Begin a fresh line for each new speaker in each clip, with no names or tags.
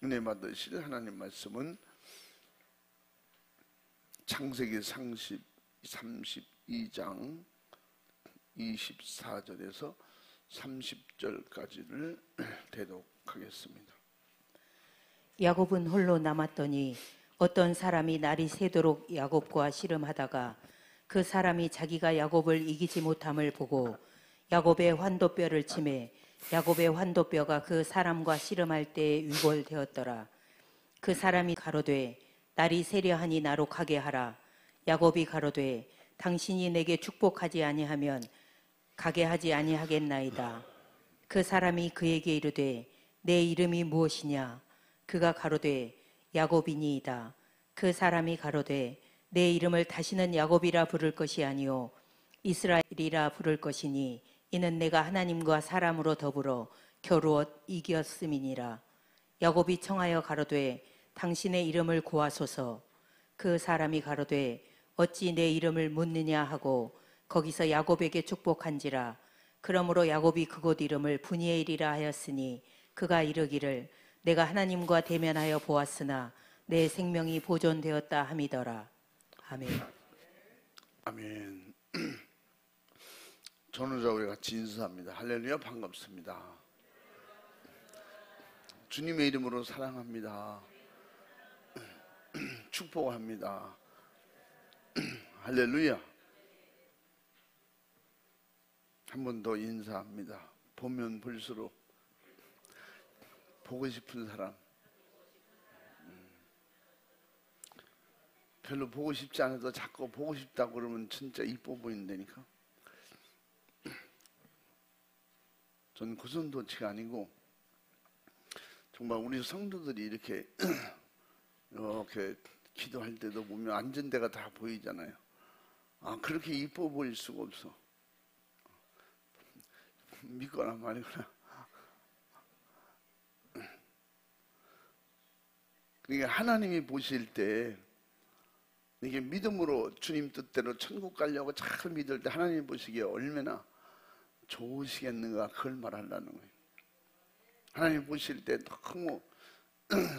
은혜 받으실 하나님 말씀은 창세기 32장 24절에서 30절까지를 대독하겠습니다.
야곱은 홀로 남았더니 어떤 사람이 날이 새도록 야곱과 씨름하다가 그 사람이 자기가 야곱을 이기지 못함을 보고 야곱의 환도뼈를 치매 야곱의 환도뼈가 그 사람과 씨름할 때에 위골되었더라. 그 사람이 가로되 날이 새려하니 나로 가게 하라. 야곱이 가로되 당신이 내게 축복하지 아니하면 가게 하지 아니하겠나이다. 그 사람이 그에게 이르되 내 이름이 무엇이냐? 그가 가로되 야곱이니이다. 그 사람이 가로되 내 이름을 다시는 야곱이라 부를 것이 아니요 이스라엘이라 부를 것이니 이는 내가 하나님과 사람으로 더불어 겨루어 이겼음이니라. 야곱이 청하여 가로되 당신의 이름을 구하소서. 그 사람이 가로되 어찌 내 이름을 묻느냐 하고 거기서 야곱에게 축복한지라. 그러므로 야곱이 그곳 이름을 브니엘이라 하였으니 그가 이르기를 내가 하나님과 대면하여 보았으나 내 생명이 보존되었다 함이더라. 아멘.
아멘. 전우자 우리 같이 인사합니다. 할렐루야, 반갑습니다. 주님의 이름으로 사랑합니다. 축복합니다. 할렐루야. 한 번 더 인사합니다. 보면 볼수록 보고 싶은 사람, 별로 보고 싶지 않아도 자꾸 보고 싶다고 그러면 진짜 이뻐 보인다니까. 저는 그 정도치가 아니고 정말 우리 성도들이 이렇게 기도할 때도 보면 앉은 데가 다 보이잖아요. 아, 그렇게 이뻐 보일 수가 없어. 믿거나 말거나. 그러니까 하나님이 보실 때 이게 믿음으로 주님 뜻대로 천국 가려고 잘 믿을 때 하나님 보시기에 얼마나 좋으시겠는가, 그걸 말하려는 거예요. 하나님 보실 때 너무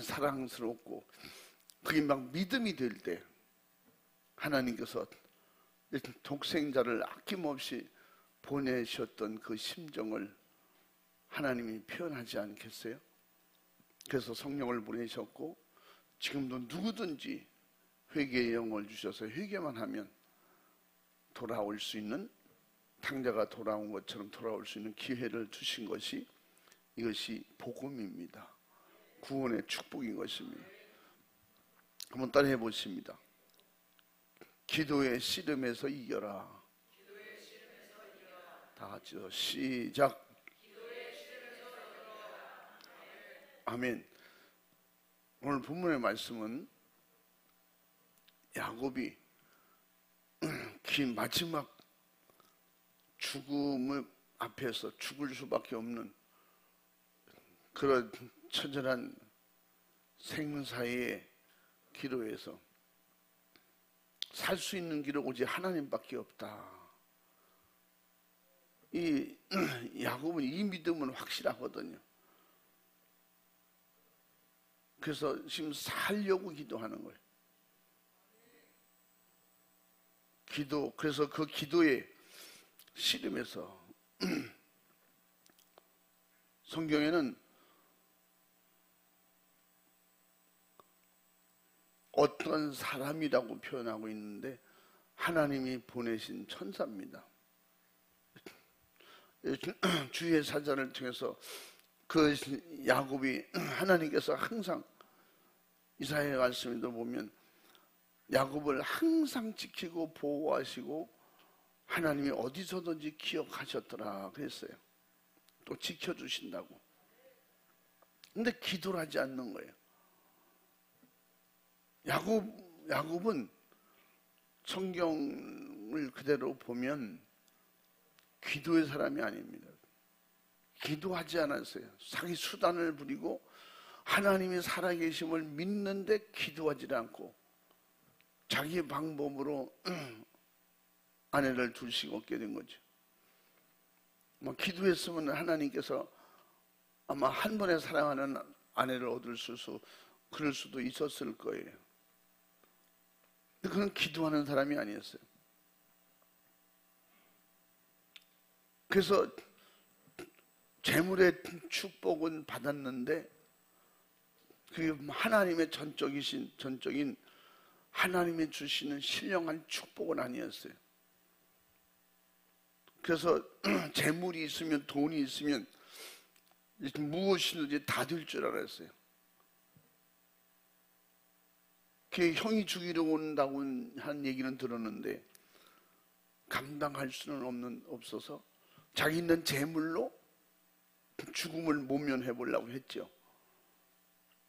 사랑스럽고 그게 막 믿음이 될 때 하나님께서 독생자를 아낌없이 보내셨던 그 심정을 하나님이 표현하지 않겠어요? 그래서 성령을 보내셨고 지금도 누구든지 회개의 영을 주셔서 회개만 하면 돌아올 수 있는, 탕자가 돌아온 것처럼 돌아올 수 있는 기회를 주신 것이, 이것이 복음입니다. 구원의 축복인 것입니다. 한번 따라해 보십니다. 기도의 씨름에서 이겨라. 다 같이요. 시작. 아멘. 오늘 본문의 말씀은 야곱이 긴 마지막 죽음을 앞에서 죽을 수밖에 없는 그런 처절한 생사의 기로에서 살 수 있는 길은 오직 하나님밖에 없다. 이 야곱은 이 믿음은 확실하거든요. 그래서 지금 살려고 기도하는 거예요. 그래서 그 기도의 씨름에서 성경에는 어떤 사람이라고 표현하고 있는데 하나님이 보내신 천사입니다. 주의 사자를 통해서 그 야곱이 하나님께서 항상 이사야 말씀에도 보면 야곱을 항상 지키고 보호하시고 하나님이 어디서든지 기억하셨더라 그랬어요. 또 지켜주신다고. 근데 기도를 하지 않는 거예요. 야곱은 성경을 그대로 보면 기도의 사람이 아닙니다. 기도하지 않았어요. 자기 수단을 부리고 하나님이 살아계심을 믿는데 기도하지 않고 자기 방법으로 아내를 둘씩 얻게 된 거죠. 기도했으면 하나님께서 아마 한 번에 사랑하는 아내를 얻을 수 그럴 수도 있었을 거예요. 근데 그는 기도하는 사람이 아니었어요. 그래서 재물의 축복은 받았는데 그게 하나님의 전적인 하나님이 주시는 신령한 축복은 아니었어요. 그래서 재물이 있으면, 돈이 있으면 무엇이든지 다 될 줄 알았어요. 그 형이 죽이러 온다고 한 얘기는 들었는데 감당할 수는 없어서 자기 있는 재물로 죽음을 모면해 보려고 했죠.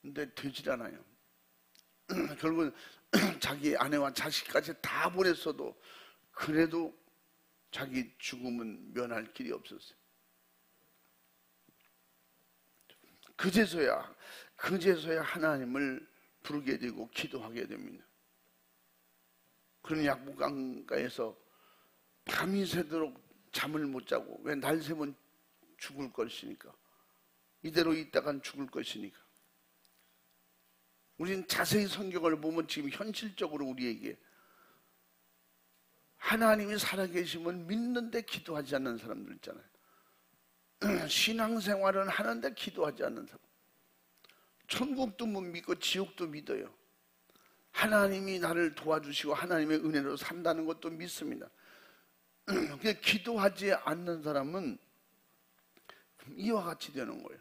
근데 되질 않아요. 결국은 자기 아내와 자식까지 다 보냈어도 그래도 자기 죽음은 면할 길이 없었어요. 그제서야 하나님을 부르게 되고 기도하게 됩니다. 그런 야곱 강가에서 밤이 새도록 잠을 못 자고, 왜 날 새면 죽을 것이니까, 이대로 있다간 죽을 것이니까. 우리는 자세히 성경을 보면 지금 현실적으로 우리에게 하나님이 살아계심을 믿는데 기도하지 않는 사람들 있잖아요. 신앙생활은 하는데 기도하지 않는 사람. 천국도 못 믿고 지옥도 믿어요. 하나님이 나를 도와주시고 하나님의 은혜로 산다는 것도 믿습니다. 기도하지 않는 사람은 이와 같이 되는 거예요.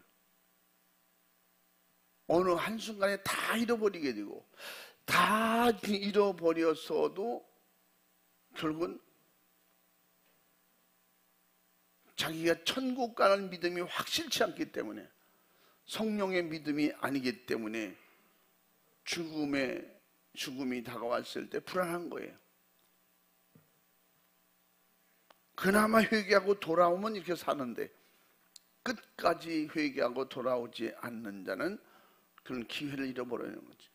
어느 한순간에 다 잃어버리게 되고, 다 잃어버렸어도 결국은 자기가 천국 가는 믿음이 확실치 않기 때문에, 성령의 믿음이 아니기 때문에 죽음이 다가왔을 때 불안한 거예요. 그나마 회개하고 돌아오면 이렇게 사는데 끝까지 회개하고 돌아오지 않는 자는 그런 기회를 잃어버리는 거지.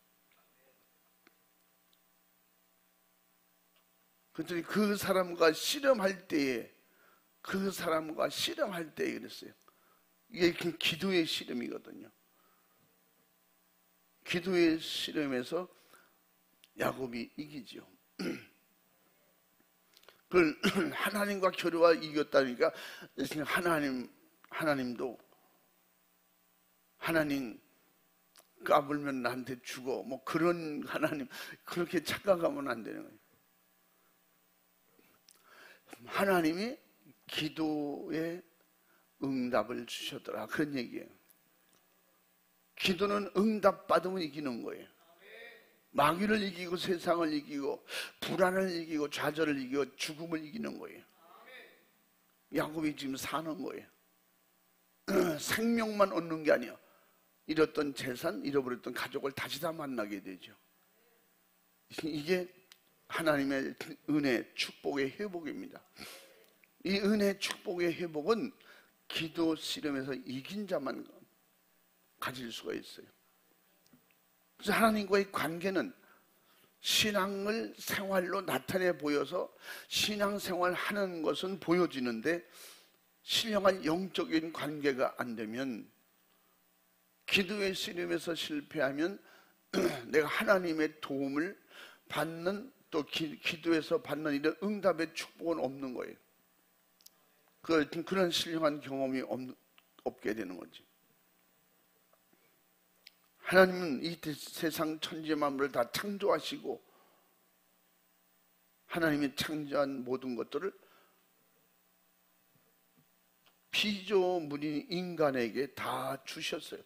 그랬더니 그 사람과 씨름할 때에 그랬어요. 이게 기도의 씨름이거든요. 기도의 씨름에서 야곱이 이기죠. 그걸 하나님과 교류와 이겼다니까, 하나님도 하나님 까불면 나한테 죽어, 뭐 그런 하나님, 그렇게 착각하면 안 되는 거예요. 하나님이 기도에 응답을 주셨더라, 그런 얘기예요. 기도는 응답 받으면 이기는 거예요. 마귀를 이기고 세상을 이기고 불안을 이기고 좌절을 이기고 죽음을 이기는 거예요. 야곱이 지금 사는 거예요. 생명만 얻는 게 아니야. 잃었던 재산, 잃어버렸던 가족을 다시 다 만나게 되죠. 이게 하나님의 은혜, 축복의 회복입니다. 이 은혜, 축복의 회복은 기도 씨름에서 이긴 자만 가질 수가 있어요. 그래서 하나님과의 관계는 신앙을 생활로 나타내 보여서 신앙생활 하는 것은 보여지는데, 신령한 영적인 관계가 안 되면, 기도의 씨름에서 실패하면 내가 하나님의 도움을 받는, 또 기도에서 받는 이런 응답의 축복은 없는 거예요. 그런 신령한 경험이 없게 되는 거지. 하나님은 이 세상 천지 만물을 다 창조하시고 하나님이 창조한 모든 것들을 피조물인 인간에게 다 주셨어요.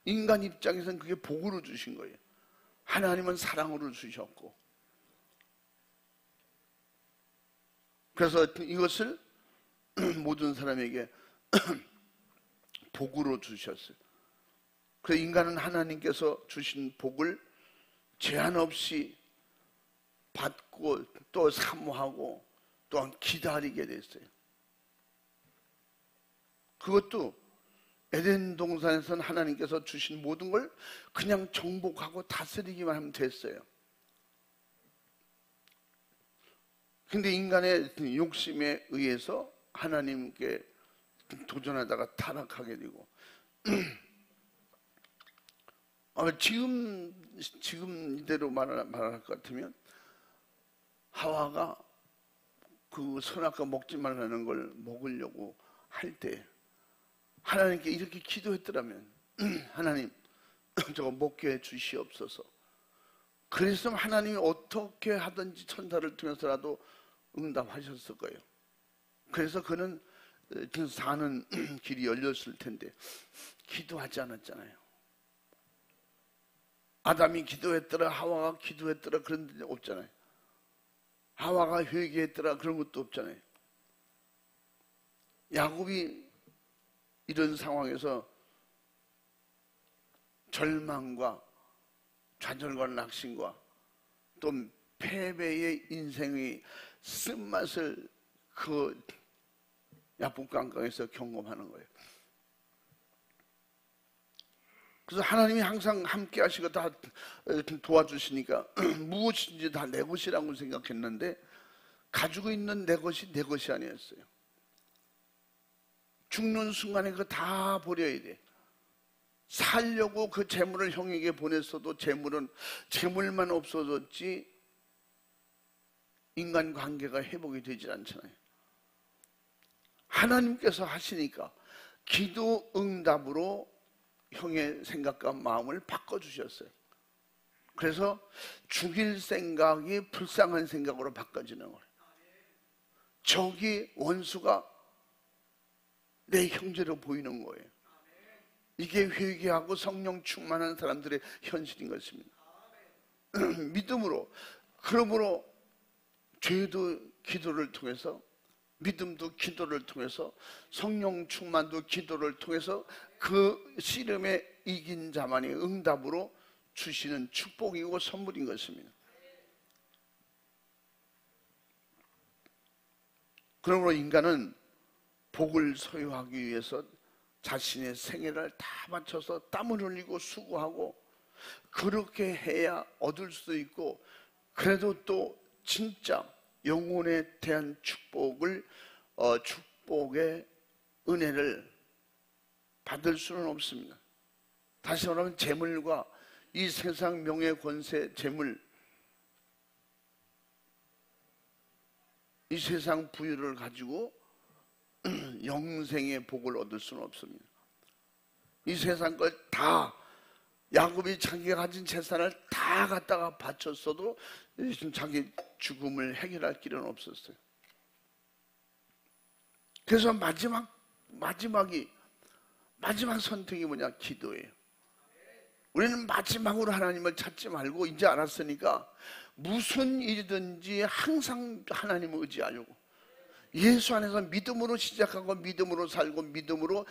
인간 입장에서는 그게 복으로 주신 거예요. 하나님은 사랑으로 주셨고, 그래서 이것을 모든 사람에게 복으로 주셨어요. 그래서 인간은 하나님께서 주신 복을 제한 없이 받고 또 사모하고 또한 기다리게 됐어요. 그것도 에덴 동산에서는 하나님께서 주신 모든 걸 그냥 정복하고 다스리기만 하면 됐어요. 근데 인간의 욕심에 의해서 하나님께 도전하다가 타락하게 되고 지금 이대로 말할 것 같으면 하와가 그 선악과 먹지 말라는 걸 먹으려고 할 때 하나님께 이렇게 기도했더라면 하나님 저거 먹게 해 주시옵소서. 그래서 하나님이 어떻게 하든지 천사를 통해서라도 응답하셨을 거예요. 그래서 그는 사는 길이 열렸을 텐데 기도하지 않았잖아요. 아담이 기도했더라, 하와가 기도했더라, 그런 데 없잖아요. 하와가 회개했더라, 그런 것도 없잖아요. 야곱이 이런 상황에서 절망과 좌절과 낙심과 또 패배의 인생의 쓴맛을 그 야복강강에서 경험하는 거예요. 그래서 하나님이 항상 함께 하시고 다 도와주시니까 무엇인지 다 내 것이라고 생각했는데 가지고 있는 내 것이 내 것이 아니었어요. 죽는 순간에 그거 다 버려야 돼. 살려고 그 재물을 형에게 보냈어도 재물만 없어졌지 인간관계가 회복이 되질 않잖아요. 하나님께서 하시니까 기도 응답으로 형의 생각과 마음을 바꿔주셨어요. 그래서 죽일 생각이 불쌍한 생각으로 바꿔지는 거예요. 적이 원수가 내 형제로 보이는 거예요. 이게 회개하고 성령 충만한 사람들의 현실인 것입니다. 믿음으로, 그러므로 죄도 기도를 통해서, 믿음도 기도를 통해서, 성령 충만도 기도를 통해서 그 씨름에 이긴 자만이 응답으로 주시는 축복이고 선물인 것입니다. 그러므로 인간은 복을 소유하기 위해서 자신의 생애를 다 바쳐서 땀을 흘리고 수고하고 그렇게 해야 얻을 수도 있고, 그래도 또 진짜 영혼에 대한 축복의 은혜를 받을 수는 없습니다. 다시 말하면 재물과 이 세상 명예 권세 재물, 이 세상 부유를 가지고 영생의 복을 얻을 수는 없습니다. 이 세상 걸 다, 야곱이 자기가 가진 재산을 다 갖다가 바쳤어도 자기 죽음을 해결할 길은 없었어요. 그래서 마지막 선택이 뭐냐? 기도예요. 우리는 마지막으로 하나님을 찾지 말고 이제 알았으니까 무슨 일이든지 항상 하나님을 의지하려고, 예수 안에서 믿음으로 시작하고 믿음으로 살고 믿음으로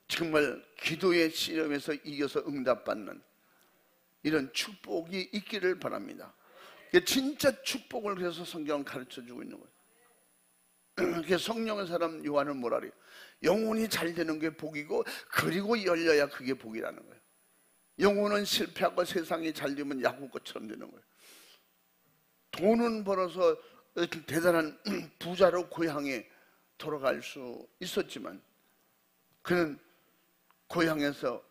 정말 기도의 씨름에서 이겨서 응답받는 이런 축복이 있기를 바랍니다. 진짜 축복을 그래서 성경은 가르쳐주고 있는 거예요. 성령의 사람 요한은 뭐라 그래요? 영혼이 잘 되는 게 복이고 그리고 열려야 그게 복이라는 거예요. 영혼은 실패하고 세상이 잘 되면 야곱 것처럼 되는 거예요. 돈은 벌어서 대단한 부자로 고향에 돌아갈 수 있었지만 그는 고향에서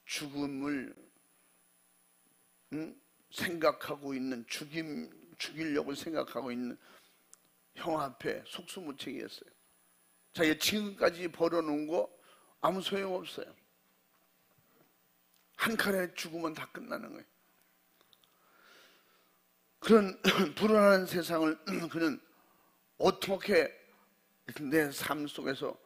죽음을 생각하고 있는, 죽이려고 생각하고 있는 형 앞에 속수무책이었어요. 자기가 지금까지 벌어놓은 거 아무 소용없어요. 한 칼에 죽으면 다 끝나는 거예요. 그런 불안한 세상을 그는 어떻게 내 삶 속에서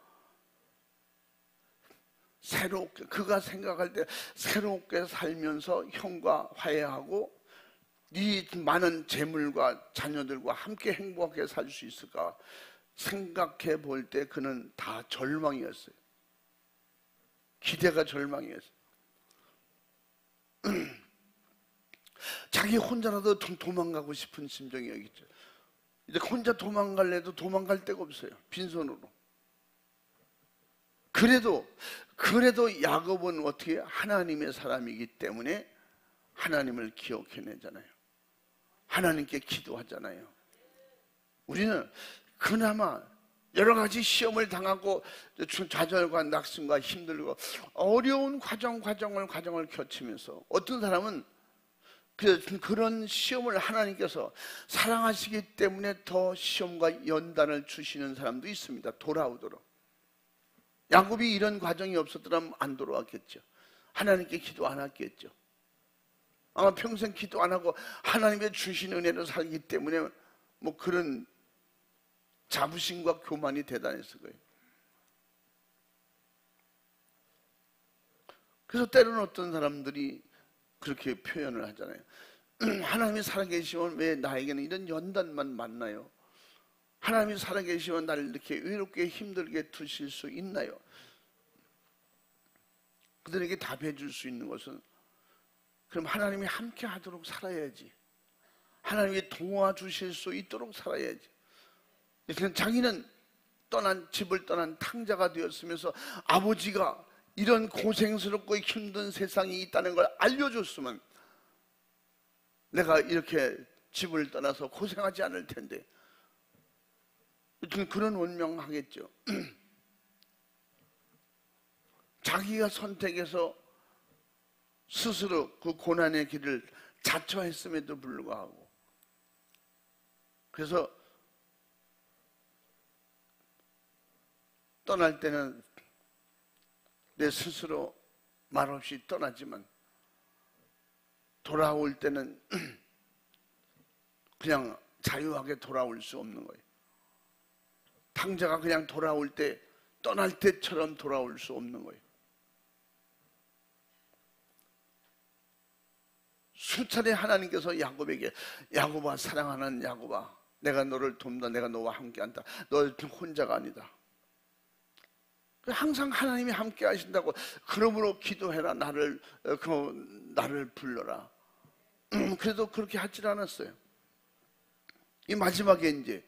새롭게, 그가 생각할 때 새롭게 살면서 형과 화해하고 네 많은 재물과 자녀들과 함께 행복하게 살 수 있을까 생각해 볼 때 그는 다 절망이었어요. 기대가 절망이었어요. 자기 혼자라도 도망가고 싶은 심정이 여기 있죠. 이제 혼자 도망갈래도 도망갈 데가 없어요. 빈손으로. 그래도 야곱은 어떻게 하나님의 사람이기 때문에 하나님을 기억해내잖아요. 하나님께 기도하잖아요. 우리는 그나마 여러 가지 시험을 당하고 좌절과 낙심과 힘들고 어려운 과정을 거치면서 어떤 사람은 그런 시험을 하나님께서 사랑하시기 때문에 더 시험과 연단을 주시는 사람도 있습니다. 돌아오도록. 야곱이 이런 과정이 없었더라면 안 돌아왔겠죠. 하나님께 기도 안 했겠죠. 아마 평생 기도 안 하고 하나님의 주신 은혜로 살기 때문에 뭐 그런 자부심과 교만이 대단했을 거예요. 그래서 때로는 어떤 사람들이 그렇게 표현을 하잖아요. 하나님이 살아계시면 왜 나에게는 이런 연단만 만나요? 하나님이 살아계시면 나를 이렇게 외롭게 힘들게 두실 수 있나요? 그들에게 답해 줄 수 있는 것은 그럼 하나님이 함께 하도록 살아야지. 하나님이 도와주실 수 있도록 살아야지. 자기는 집을 떠난 탕자가 되었으면서 아버지가 이런 고생스럽고 힘든 세상이 있다는 걸 알려줬으면 내가 이렇게 집을 떠나서 고생하지 않을 텐데. 그런 원명하겠죠. 자기가 선택해서 스스로 그 고난의 길을 자처했음에도 불구하고, 그래서 떠날 때는 내 스스로 말없이 떠나지만 돌아올 때는 그냥 자유하게 돌아올 수 없는 거예요. 탕자가 그냥 돌아올 때 떠날 때처럼 돌아올 수 없는 거예요. 수차례 하나님께서 야곱에게, 야곱아, 사랑하는 야곱아, 내가 너를 돕는다, 내가 너와 함께한다, 너 혼자가 아니다. 항상 하나님이 함께 하신다고, 그러므로 기도해라, 나를 불러라. 그래도 그렇게 하질 않았어요. 이 마지막에 이제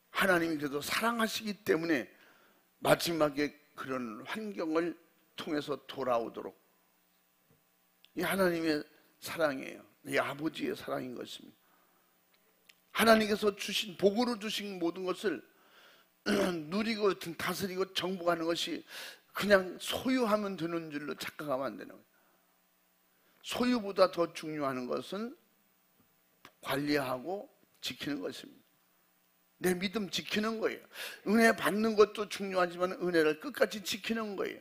하나님이 그래도 사랑하시기 때문에 마지막에 그런 환경을 통해서 돌아오도록, 이 하나님의 사랑이에요. 이 아버지의 사랑인 것입니다. 하나님께서 주신, 복으로 주신 모든 것을 누리고 다스리고 정복하는 것이 그냥 소유하면 되는 줄로 착각하면 안 되는 거예요. 소유보다 더 중요한 것은 관리하고 지키는 것입니다. 내 믿음 지키는 거예요. 은혜 받는 것도 중요하지만 은혜를 끝까지 지키는 거예요.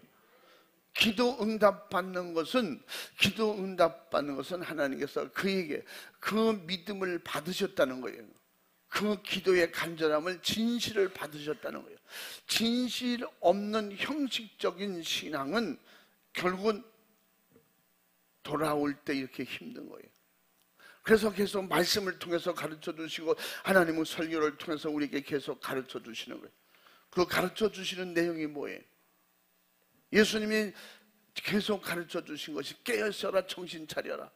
기도 응답 받는 것은 하나님께서 그에게 그 믿음을 받으셨다는 거예요. 그 기도의 간절함을, 진실을 받으셨다는 거예요. 진실 없는 형식적인 신앙은 결국은 돌아올 때 이렇게 힘든 거예요. 그래서 계속 말씀을 통해서 가르쳐 주시고, 하나님은 설교를 통해서 우리에게 계속 가르쳐 주시는 거예요. 그 가르쳐 주시는 내용이 뭐예요? 예수님이 계속 가르쳐 주신 것이 깨어 있어라, 정신 차려라.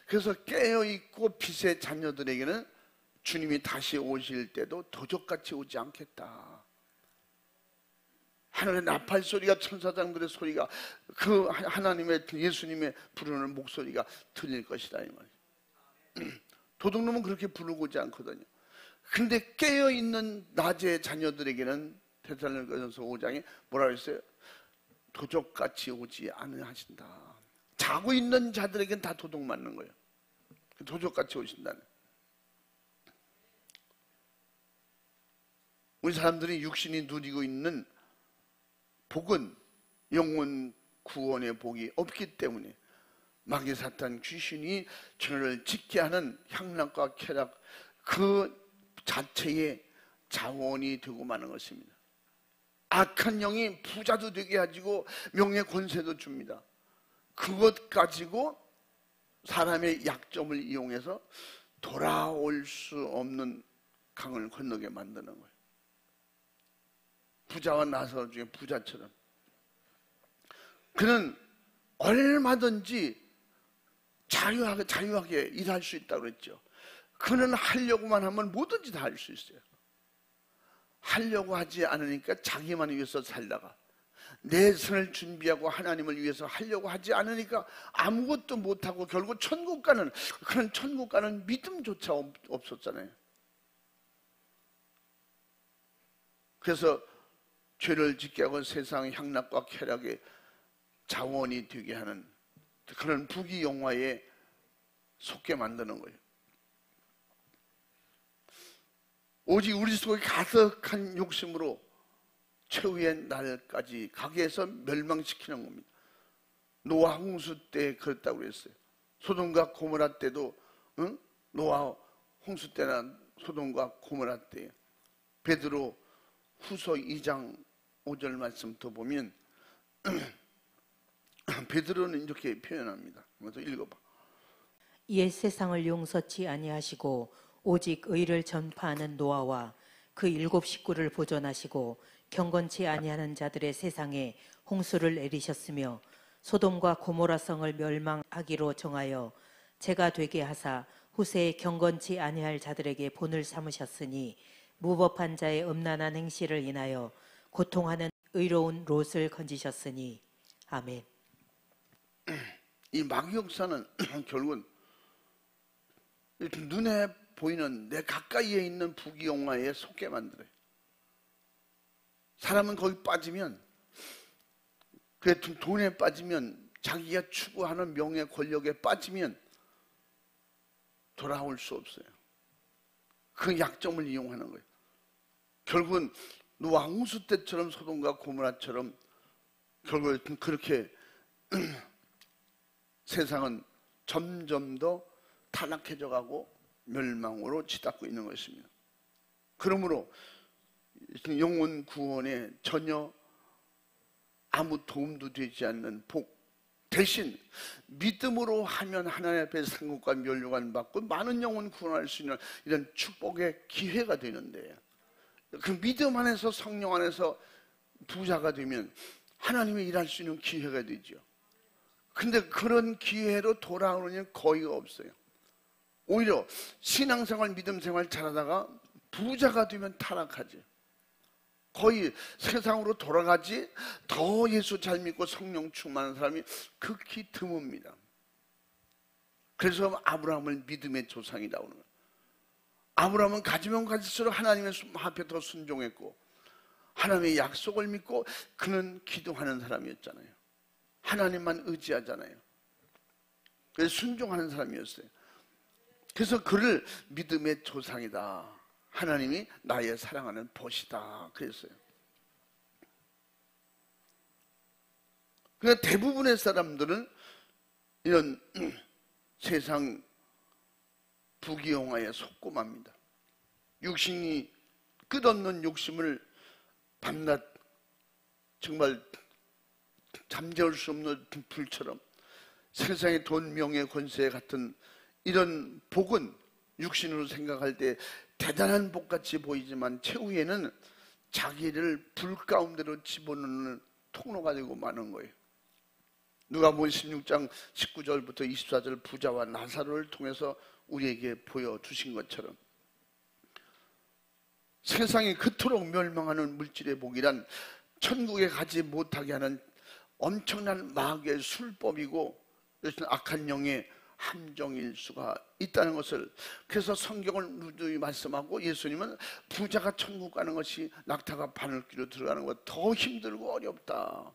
그래서 깨어 있고 빛의 자녀들에게는 주님이 다시 오실 때도 도적같이 오지 않겠다. 하늘의 나팔 소리가, 천사장들의 소리가, 그 하나님의, 예수님의 부르는 목소리가 들릴 것이다, 이 말이에요. 도둑놈은 그렇게 부르고지 않거든요. 근데 깨어있는 낮의 자녀들에게는 데살로니가전서 5장에 뭐라고 했어요? 도적같이 오지 않으신다. 자고 있는 자들에게는 다 도둑 맞는 거예요. 도적같이 오신다는. 우리 사람들이 육신이 누리고 있는 복은 영혼 구원의 복이 없기 때문에 마귀 사탄 귀신이 저를 짓게 하는 향락과 쾌락, 그 자체의 자원이 되고 마는 것입니다. 악한 영이 부자도 되게 가지고 명예 권세도 줍니다. 그것 가지고 사람의 약점을 이용해서 돌아올 수 없는 강을 건너게 만드는 거예요. 부자와 나사로 중에 부자처럼 그는 얼마든지 자유하게 일할 수 있다고 그랬죠. 그는 하려고만 하면 뭐든지 다 할 수 있어요. 하려고 하지 않으니까 자기만 위해서 살다가, 내 선을 준비하고 하나님을 위해서 하려고 하지 않으니까 아무것도 못하고 결국 천국 가는, 그런 천국 가는 믿음조차 없었잖아요. 그래서 죄를 짓게 하고 세상 향락과 쾌락의 자원이 되게 하는 그런 부귀영화에 속게 만드는 거예요. 오직 우리 속에 가득한 욕심으로 최후의 날까지 가게 해서 멸망시키는 겁니다. 노아 홍수 때 그랬다고 그랬어요. 소돔과 고모라 때도 노아 홍수 때나 소돔과 고모라 때 베드로 후서 2장 5절 말씀 더 보면 베드로는 이렇게 표현합니다. 먼저 읽어봐.
옛 세상을 용서치 아니하시고 오직 의를 전파하는 노아와 그 7 식구를 보존하시고 경건치 아니하는 자들의 세상에 홍수를 내리셨으며 소돔과 고모라 성을 멸망하기로 정하여 재가 되게 하사 후세에 경건치 아니할 자들에게 본을 삼으셨으니 무법한 자의 음란한 행실을 인하여 고통하는 의로운 롯을 건지셨으니 아멘.
이 마귀 역사는 결국은 눈에 보이는 내 가까이에 있는 부귀영화에 속게 만들어요. 사람은 거기 빠지면 그 돈에 빠지면 자기가 추구하는 명예 권력에 빠지면 돌아올 수 없어요. 그 약점을 이용하는 거예요. 결국은 노아 홍수 때처럼 소돔과 고모라처럼 결국은 그렇게 세상은 점점 더 타락해져 가고 멸망으로 치닫고 있는 것입니다. 그러므로 영혼 구원에 전혀 아무 도움도 되지 않는 복 대신 믿음으로 하면 하나님 앞에 상급과 면류관 받고 많은 영혼 구원할 수 있는 이런 축복의 기회가 되는데, 그 믿음 안에서 성령 안에서 부자가 되면 하나님이 일할 수 있는 기회가 되죠. 근데 그런 기회로 돌아오는 일 거의 없어요. 오히려 신앙생활 믿음생활 잘하다가 부자가 되면 타락하지. 거의 세상으로 돌아가지 더 예수 잘 믿고 성령 충만한 사람이 극히 드뭅니다. 그래서 아브라함을 믿음의 조상이라고 하는 거예요. 아브라함은 가지면 가질수록 하나님의 앞에 더 순종했고 하나님의 약속을 믿고 그는 기도하는 사람이었잖아요. 하나님만 의지하잖아요. 그래서 순종하는 사람이었어요. 그래서 그를 믿음의 조상이다, 하나님이 나의 사랑하는 벗이다 그랬어요. 그러니까 대부분의 사람들은 이런 세상 부귀영화에 속고 맙니다. 육신이 끝없는 욕심을 밤낮 정말 잠재울 수 없는 불처럼 세상의 돈, 명예, 권세 같은 이런 복은 육신으로 생각할 때 대단한 복같이 보이지만 최후에는 자기를 불 가운데로 집어넣는 통로가 되고 마는 거예요. 누가복음 16장 19절부터 24절 부자와 나사로를 통해서 우리에게 보여주신 것처럼 세상이 그토록 멸망하는 물질의 복이란 천국에 가지 못하게 하는 엄청난 마귀의 술법이고 악한 영의 함정일 수가 있다는 것을, 그래서 성경을 누누이 말씀하고 예수님은 부자가 천국 가는 것이 낙타가 바늘귀로 들어가는 것 더 힘들고 어렵다.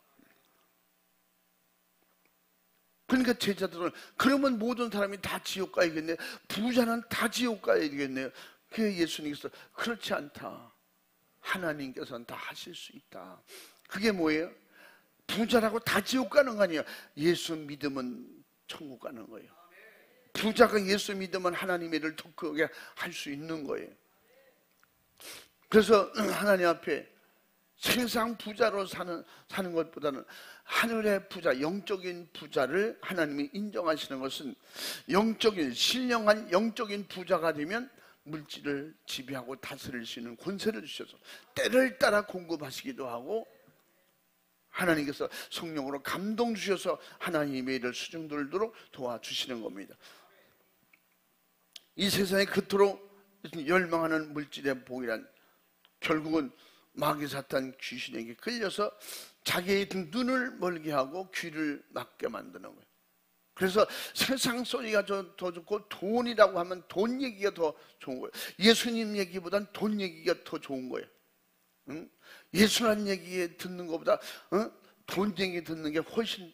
그러니까 제자들은 그러면 모든 사람이 다 지옥 가야겠네, 부자는 다 지옥 가야 되겠네요. 그래서 예수님께서 그렇지 않다, 하나님께서는 다 하실 수 있다. 그게 뭐예요? 부자라고 다 지옥 가는 거 아니에요. 예수 믿으면 천국 가는 거예요. 부자가 예수 믿으면 하나님의 일을 더 크게 할 수 있는 거예요. 그래서 하나님 앞에 세상 부자로 사는 것보다는 하늘의 부자, 영적인 부자를 하나님이 인정하시는 것은, 영적인 신령한 영적인 부자가 되면 물질을 지배하고 다스릴 수 있는 권세를 주셔서 때를 따라 공급하시기도 하고, 하나님께서 성령으로 감동 주셔서 하나님의 일을 수중들도록 도와주시는 겁니다. 이 세상에 그토록 열망하는 물질의 복이란 결국은 마귀 사탄 귀신에게 끌려서 자기의 눈을 멀게 하고 귀를 막게 만드는 거예요. 그래서 세상 소리가 더 좋고 돈이라고 하면 돈 얘기가 더 좋은 거예요. 예수님 얘기보단 돈 얘기가 더 좋은 거예요. 응? 예수라는 얘기 듣는 것보다 돈 얘기 듣는 게 훨씬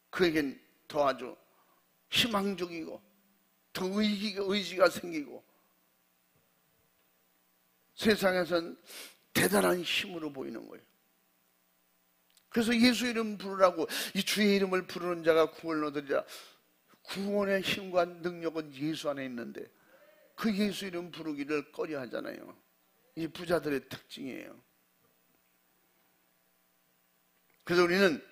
그에겐 더 아주 희망적이고 더 의지가 생기고 세상에선 대단한 힘으로 보이는 거예요. 그래서 예수 이름 부르라고, 이 주의 이름을 부르는 자가 구원을 얻으리라. 구원의 힘과 능력은 예수 안에 있는데 그 예수 이름 부르기를 꺼려 하잖아요. 이 부자들의 특징이에요. 그래서 우리는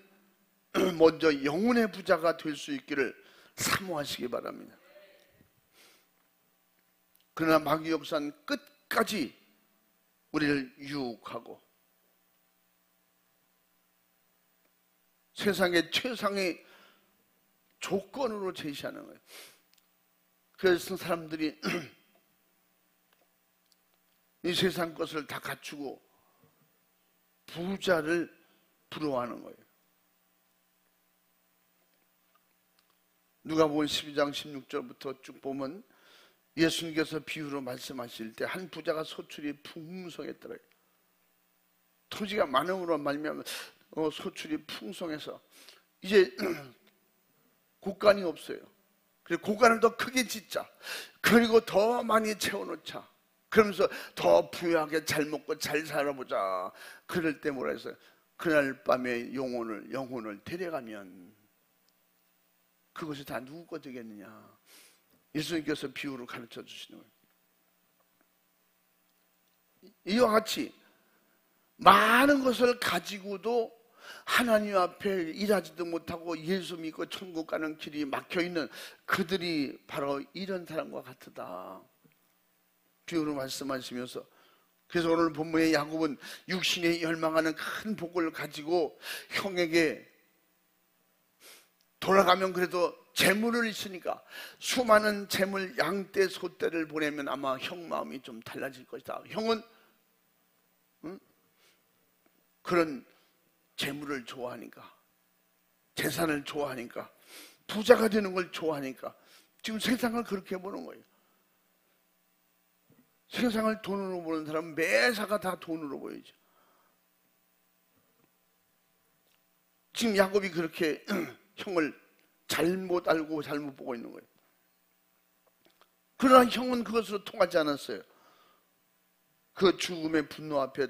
먼저 영혼의 부자가 될 수 있기를 사모하시기 바랍니다. 그러나 마귀 역사는 끝까지 우리를 유혹하고 세상의 최상의 조건으로 제시하는 거예요. 그래서 사람들이 이 세상 것을 다 갖추고 부자를 부러워하는 거예요. 누가복음 12장 16절부터 쭉 보면 예수님께서 비유로 말씀하실 때 한 부자가 소출이 풍성했더래요. 토지가 많음으로 말미암아 소출이 풍성해서 이제 곳간이 없어요. 그리고 곳간을 더 크게 짓자. 그리고 더 많이 채워놓자. 그러면서 더 부유하게 잘 먹고 잘 살아보자. 그럴 때 뭐라 했어요? 그날 밤에 영혼을 데려가면 그것이 다 누구 거 되겠느냐. 예수님께서 비유로 가르쳐 주시는 거예요. 이와 같이 많은 것을 가지고도 하나님 앞에 일하지도 못하고 예수 믿고 천국 가는 길이 막혀있는 그들이 바로 이런 사람과 같다. 비유로 말씀하시면서, 그래서 오늘 본문의 야곱은 육신에 열망하는 큰 복을 가지고 형에게 돌아가면 그래도 재물을 있으니까 수많은 재물 양떼 소떼를 보내면 아마 형 마음이 좀 달라질 것이다. 형은 그런 재물을 좋아하니까, 재산을 좋아하니까, 부자가 되는 걸 좋아하니까 지금 세상을 그렇게 보는 거예요. 세상을 돈으로 보는 사람은 매사가 다 돈으로 보이죠. 지금 야곱이 그렇게 형을 잘못 알고 잘못 보고 있는 거예요. 그러나 형은 그것으로 통하지 않았어요. 그 죽음의 분노 앞에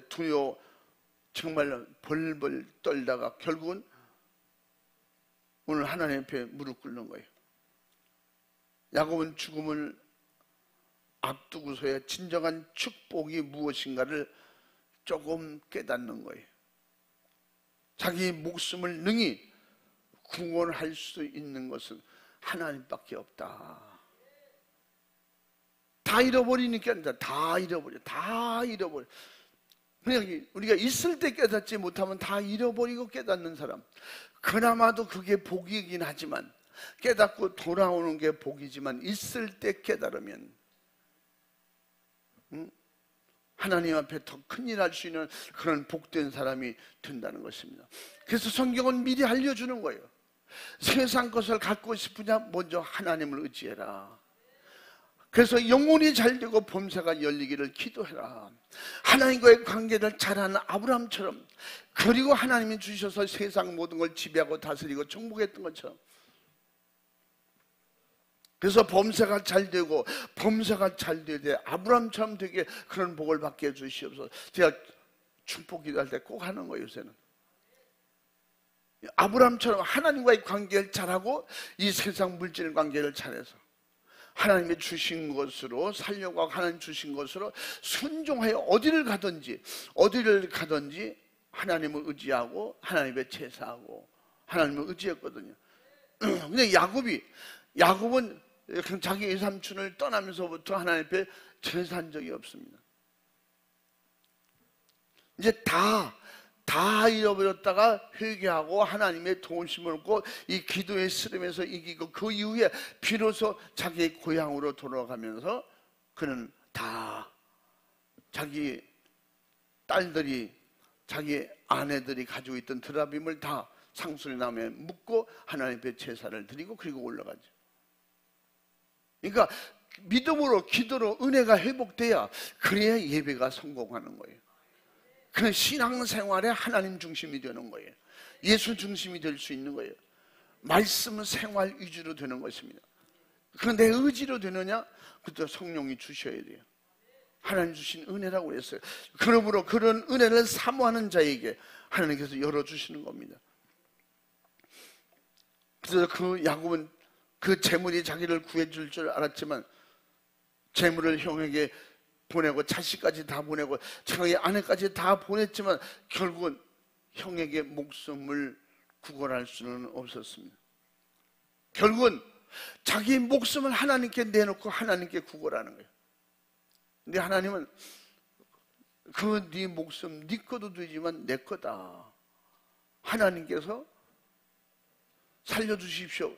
정말 벌벌 떨다가 결국은 오늘 하나님 앞에 무릎 꿇는 거예요. 야곱은 죽음을 앞두고서야 진정한 축복이 무엇인가를 조금 깨닫는 거예요. 자기 목숨을 능히 구원할 수 있는 것은 하나님밖에 없다. 다 잃어버리니까 다 잃어버려. 그냥 우리가 있을 때 깨닫지 못하면 다 잃어버리고 깨닫는 사람, 그나마도 그게 복이긴 하지만, 깨닫고 돌아오는 게 복이지만 있을 때 깨달으면 하나님 앞에 더 큰일 할 수 있는 그런 복된 사람이 된다는 것입니다. 그래서 성경은 미리 알려주는 거예요. 세상 것을 갖고 싶으냐? 먼저 하나님을 의지해라. 그래서 영혼이 잘되고 범사가 열리기를 기도해라. 하나님과의 관계를 잘하는 아브라함처럼, 그리고 하나님이 주셔서 세상 모든 걸 지배하고 다스리고 정복했던 것처럼, 그래서 범사가 잘되고 범사가 잘되되 아브라함처럼 되게 그런 복을 받게 해주시옵소서. 제가 축복 기도할 때 꼭 하는 거예요. 요새는 아브라함처럼 하나님과의 관계를 잘하고 이 세상 물질 관계를 잘해서 하나님이 주신 것으로 살려고 하고 하나님 주신 것으로 순종하여 어디를 가든지 하나님을 의지하고 하나님의 제사하고 하나님을 의지했거든요. 근데 야곱은 자기 외삼촌을 떠나면서부터 하나님 앞에 제사한 적이 없습니다. 이제 다 잃어버렸다가 회개하고 하나님의 도우심을 얻고 이 기도의 쓰름에서 이기고, 그 이후에 비로소 자기 고향으로 돌아가면서 그는 다 자기 딸들이, 자기 아내들이 가지고 있던 드라빔을 다 상수리나무에 묶고 하나님 앞에 제사를 드리고 그리고 올라가죠. 그러니까 믿음으로, 기도로 은혜가 회복돼야, 그래야 예배가 성공하는 거예요. 그 신앙생활에 하나님 중심이 되는 거예요. 예수 중심이 될 수 있는 거예요. 말씀 생활 위주로 되는 것입니다. 그 내 의지로 되느냐? 그것도 성령이 주셔야 돼요. 하나님 주신 은혜라고 했어요. 그러므로 그런 은혜를 사모하는 자에게 하나님께서 열어주시는 겁니다. 그래서 그 야곱은 그 재물이 자기를 구해줄 줄 알았지만 재물을 형에게 보내고 자식까지 다 보내고 자기 아내까지 다 보냈지만 결국은 형에게 목숨을 구걸할 수는 없었습니다. 결국은 자기 목숨을 하나님께 내놓고 하나님께 구걸하는 거예요. 근데 하나님은 그 네 목숨 네 거도 되지만 내 거다. 하나님께서 살려주십시오.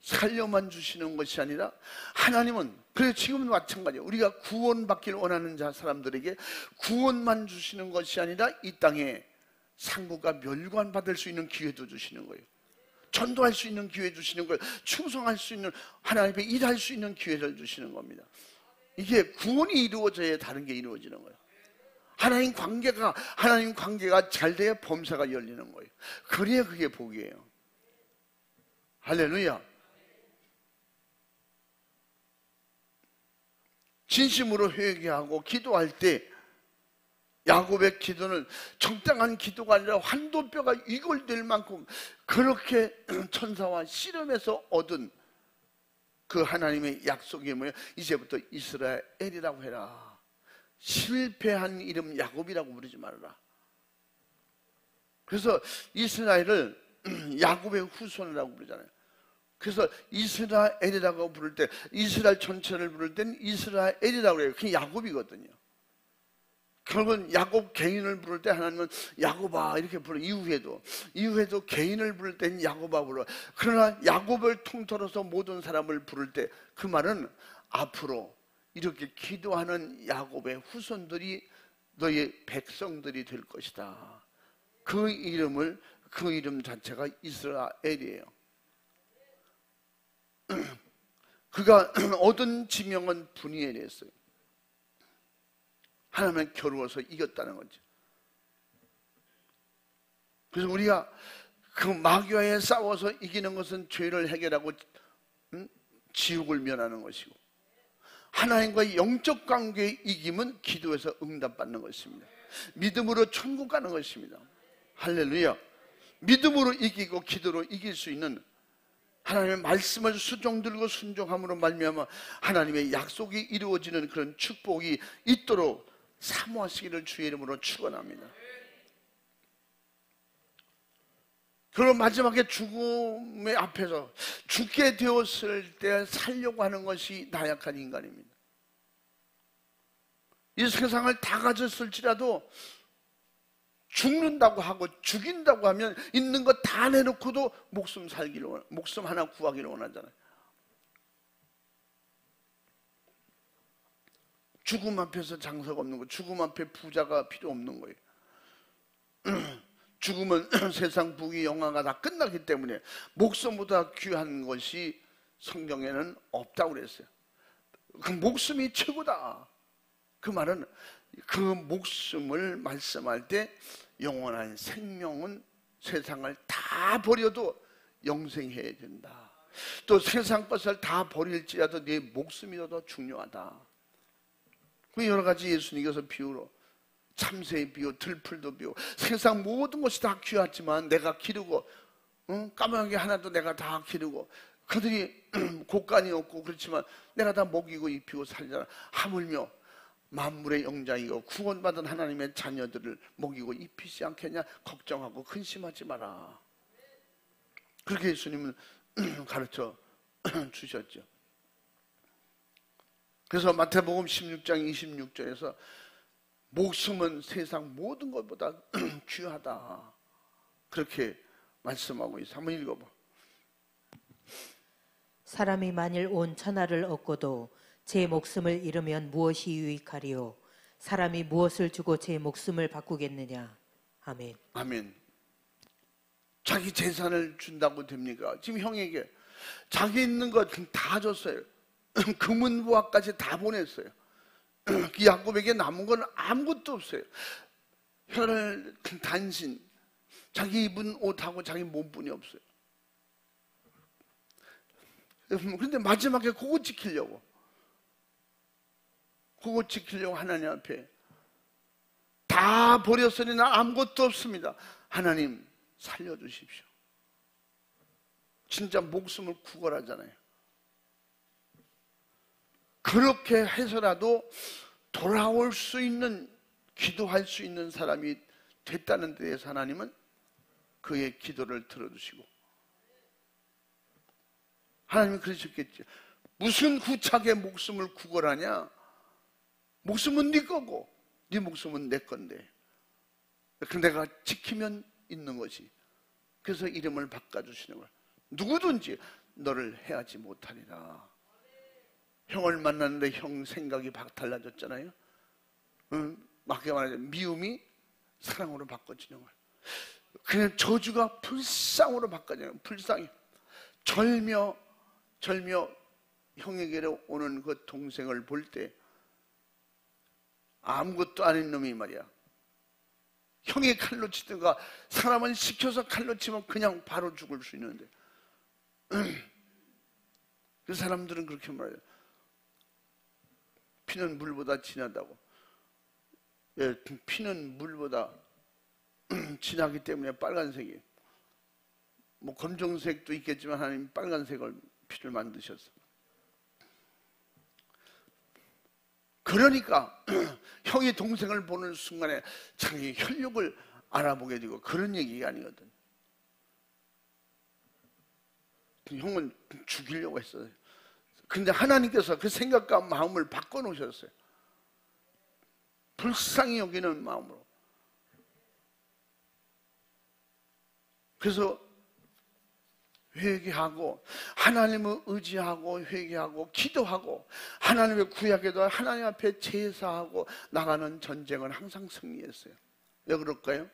살려만 주시는 것이 아니라 하나님은, 그래서 지금은 마찬가지예요. 우리가 구원받기를 원하는 사람들에게 구원만 주시는 것이 아니라 이 땅에 상고가 멸관받을 수 있는 기회도 주시는 거예요. 전도할 수 있는 기회 주시는 거예요. 충성할 수 있는, 하나님 앞에 일할 수 있는 기회를 주시는 겁니다. 이게 구원이 이루어져야 다른 게 이루어지는 거예요. 하나님 관계가 잘 돼야 범사가 열리는 거예요. 그래야 그게 복이에요. 할렐루야. 진심으로 회개하고 기도할 때 야곱의 기도는 적당한 기도가 아니라 환도뼈가 이골될 만큼 그렇게 천사와 씨름해서 얻은 그 하나님의 약속이 뭐예요? 이제부터 이스라엘이라고 해라. 실패한 이름 야곱이라고 부르지 말아라. 그래서 이스라엘을 야곱의 후손이라고 부르잖아요. 그래서 이스라엘이라고 부를 때, 이스라엘 전체를 부를 때는 이스라엘이라고 해요. 그게 야곱이거든요. 결국은 야곱 개인을 부를 때 하나님은 야곱아 이렇게 불러. 이후에도 개인을 부를 때는 야곱아 불러. 그러나 야곱을 통틀어서 모든 사람을 부를 때 그 말은 앞으로 이렇게 기도하는 야곱의 후손들이 너의 백성들이 될 것이다. 그 이름 자체가 이스라엘이에요. 그가 얻은 지명은 분이엘이었어요. 하나님은 겨루어서 이겼다는 거죠. 그래서 우리가 그 마귀와의 싸워서 이기는 것은 죄를 해결하고 지옥을 면하는 것이고, 하나님과의 영적 관계의 이김은 기도에서 응답받는 것입니다. 믿음으로 천국 가는 것입니다. 할렐루야. 믿음으로 이기고 기도로 이길 수 있는, 하나님의 말씀을 수종들고 순종함으로 말미암아 하나님의 약속이 이루어지는 그런 축복이 있도록 사모하시기를 주의 이름으로 축원합니다. 그리고 마지막에 죽음의 앞에서 죽게 되었을 때 살려고 하는 것이 나약한 인간입니다. 이 세상을 다 가졌을지라도 죽는다고 하고 죽인다고 하면 있는 것 다 내놓고도 목숨 하나 구하기를 원하잖아요. 죽음 앞에서 장사가 없는 거예요. 죽음 앞에 부자가 필요 없는 거예요. 죽음은 세상 부귀 영화가 다 끝나기 때문에 목숨보다 귀한 것이 성경에는 없다고 그랬어요. 그 목숨이 최고다. 그 말은 그 목숨을 말씀할 때 영원한 생명은 세상을 다 버려도 영생해야 된다. 또 세상 것을 다 버릴지라도 내 목숨이 더 중요하다. 그 여러 가지 예수님께서 비유로 참새의 비유, 들풀도 비유, 세상 모든 것이 다 귀하지만 내가 기르고 까마귀 하나도 내가 다 기르고 그들이 곡간이 없고 그렇지만 내가 다 먹이고 입히고 살잖아. 하물며 만물의 영장이고 구원받은 하나님의 자녀들을 먹이고 입히지 않겠냐? 걱정하고 근심하지 마라. 그렇게 예수님은 가르쳐 주셨죠. 그래서 마태복음 16장 26절에서 목숨은 세상 모든 것보다 귀하다. 그렇게 말씀하고 있어요. 한번 읽어봐.
사람이 만일 온 천하를 얻고도 제 목숨을 잃으면 무엇이 유익하리요? 사람이 무엇을 주고 제 목숨을 바꾸겠느냐? 아멘.
아멘. 자기 재산을 준다고 됩니까? 지금 형에게 자기 있는 것 다 줬어요. 금은보화까지 다 보냈어요. 그 야곱에게 남은 건 아무것도 없어요. 혈 단신, 자기 입은 옷하고 자기 몸뿐이 없어요. 그런데 마지막에 그거 지키려고 하나님 앞에 다 버렸으니 나 아무것도 없습니다. 하나님 살려주십시오. 진짜 목숨을 구걸하잖아요. 그렇게 해서라도 돌아올 수 있는, 기도할 수 있는 사람이 됐다는 데에 하나님은 그의 기도를 들어주시고, 하나님이 그러셨겠죠. 무슨 구차게 목숨을 구걸하냐? 목숨은 네 거고 네 목숨은 내 건데 그 내가 지키면 있는 것이. 그래서 이름을 바꿔주시는 거야. 누구든지 너를 해하지 못하리라. 형을 만났는데 형 생각이 달라졌잖아요. 맞게 말하자면 미움이 사랑으로 바꿔지는 거예요. 그냥 저주가 불쌍으로 바꿔져요. 불쌍히 절며 형에게로 오는 그 동생을 볼 때 아무것도 아닌 놈이 말이야, 형이 칼로 치든가 사람은 시켜서 칼로 치면 그냥 바로 죽을 수 있는데 그 사람들은 그렇게 말해요. 피는 물보다 진하다고. 예, 피는 물보다 진하기 때문에 빨간색이, 뭐 검정색도 있겠지만 하나님 빨간색을 피를 만드셨어. 그러니까 형이 동생을 보는 순간에 자기 혈육을 알아보게 되고, 그런 얘기가 아니거든. 형은 죽이려고 했어요. 근데 하나님께서 그 생각과 마음을 바꿔놓으셨어요. 불쌍히 여기는 마음으로. 그래서 회개하고 하나님을 의지하고 회개하고 기도하고 하나님의 구약에도 하나님 앞에 제사하고 나가는 전쟁은 항상 승리했어요. 왜 그럴까요?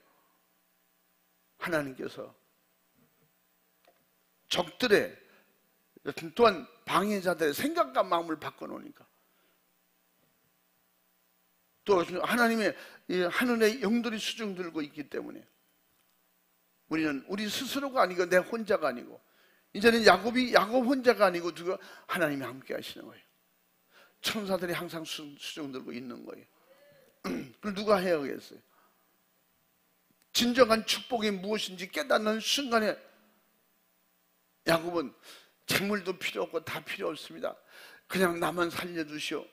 하나님께서 적들의 또한 방해자들의 생각과 마음을 바꿔놓으니까, 또 하나님의 하늘의 영들이 수중 들고 있기 때문에 우리는 우리 스스로가 아니고 내 혼자가 아니고, 이제는 야곱 혼자가 아니고 누가 하나님이 함께 하시는 거예요. 천사들이 항상 수중 들고 있는 거예요. 그걸 누가 해야겠어요? 진정한 축복이 무엇인지 깨닫는 순간에 야곱은 재물도 필요 없고 다 필요 없습니다. 그냥 나만 살려주시오.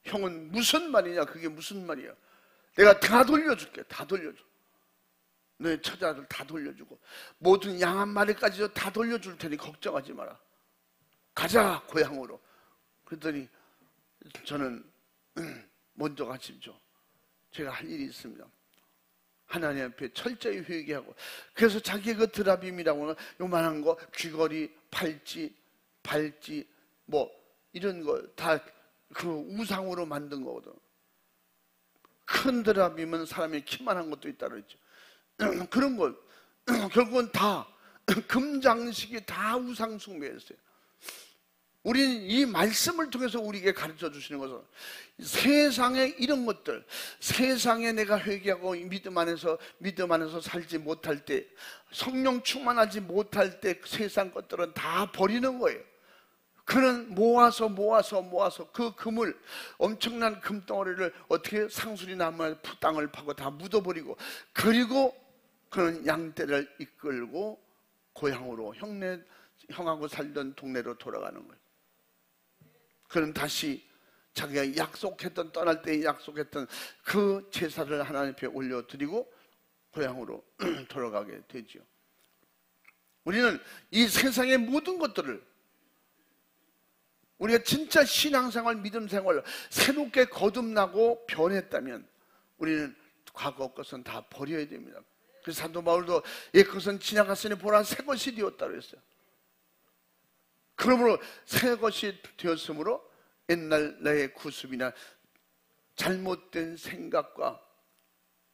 형은 무슨 말이냐? 그게 무슨 말이야? 내가 다 돌려줄게. 다 돌려줘. 너의 처자들 다 돌려주고 모든 양 한 마리까지도 다 돌려줄 테니 걱정하지 마라. 가자 고향으로. 그랬더니 저는 먼저 가십시오. 제가 할 일이 있습니다. 하나님 앞에 철저히 회개하고, 그래서 자기의 그 드라빔이라고 하는 요만한 거, 귀걸이, 팔찌, 발찌, 뭐 이런 거 다 그 우상으로 만든 거거든. 큰 드라빔은 사람이 키만한 것도 있다 그랬죠. 그런 걸 결국은 다 금장식이 다 우상 숭배였어요. 우리는 이 말씀을 통해서 우리에게 가르쳐 주시는 것은 세상에 이런 것들, 세상에 내가 회개하고 믿음 안에서 살지 못할 때, 성령 충만하지 못할 때 세상 것들은 다 버리는 거예요. 그는 모아서 그 금을, 엄청난 금덩어리를 어떻게 상수리 나무에 땅을 파고 다 묻어버리고, 그리고 그는 양떼를 이끌고 고향으로, 형하고 살던 동네로 돌아가는 거예요. 그는 다시 자기가 약속했던, 떠날 때 약속했던 그 제사를 하나님 앞에 올려드리고 고향으로 돌아가게 되죠. 우리는 이 세상의 모든 것들을, 우리가 진짜 신앙생활, 믿음생활 새롭게 거듭나고 변했다면 우리는 과거 것은 다 버려야 됩니다. 그래서 사도 바울도 옛 것은 지나갔으니 보라 새 것이 되었다 그랬어요. 그러므로 새 것이 되었으므로 옛날 나의 구습이나 잘못된 생각과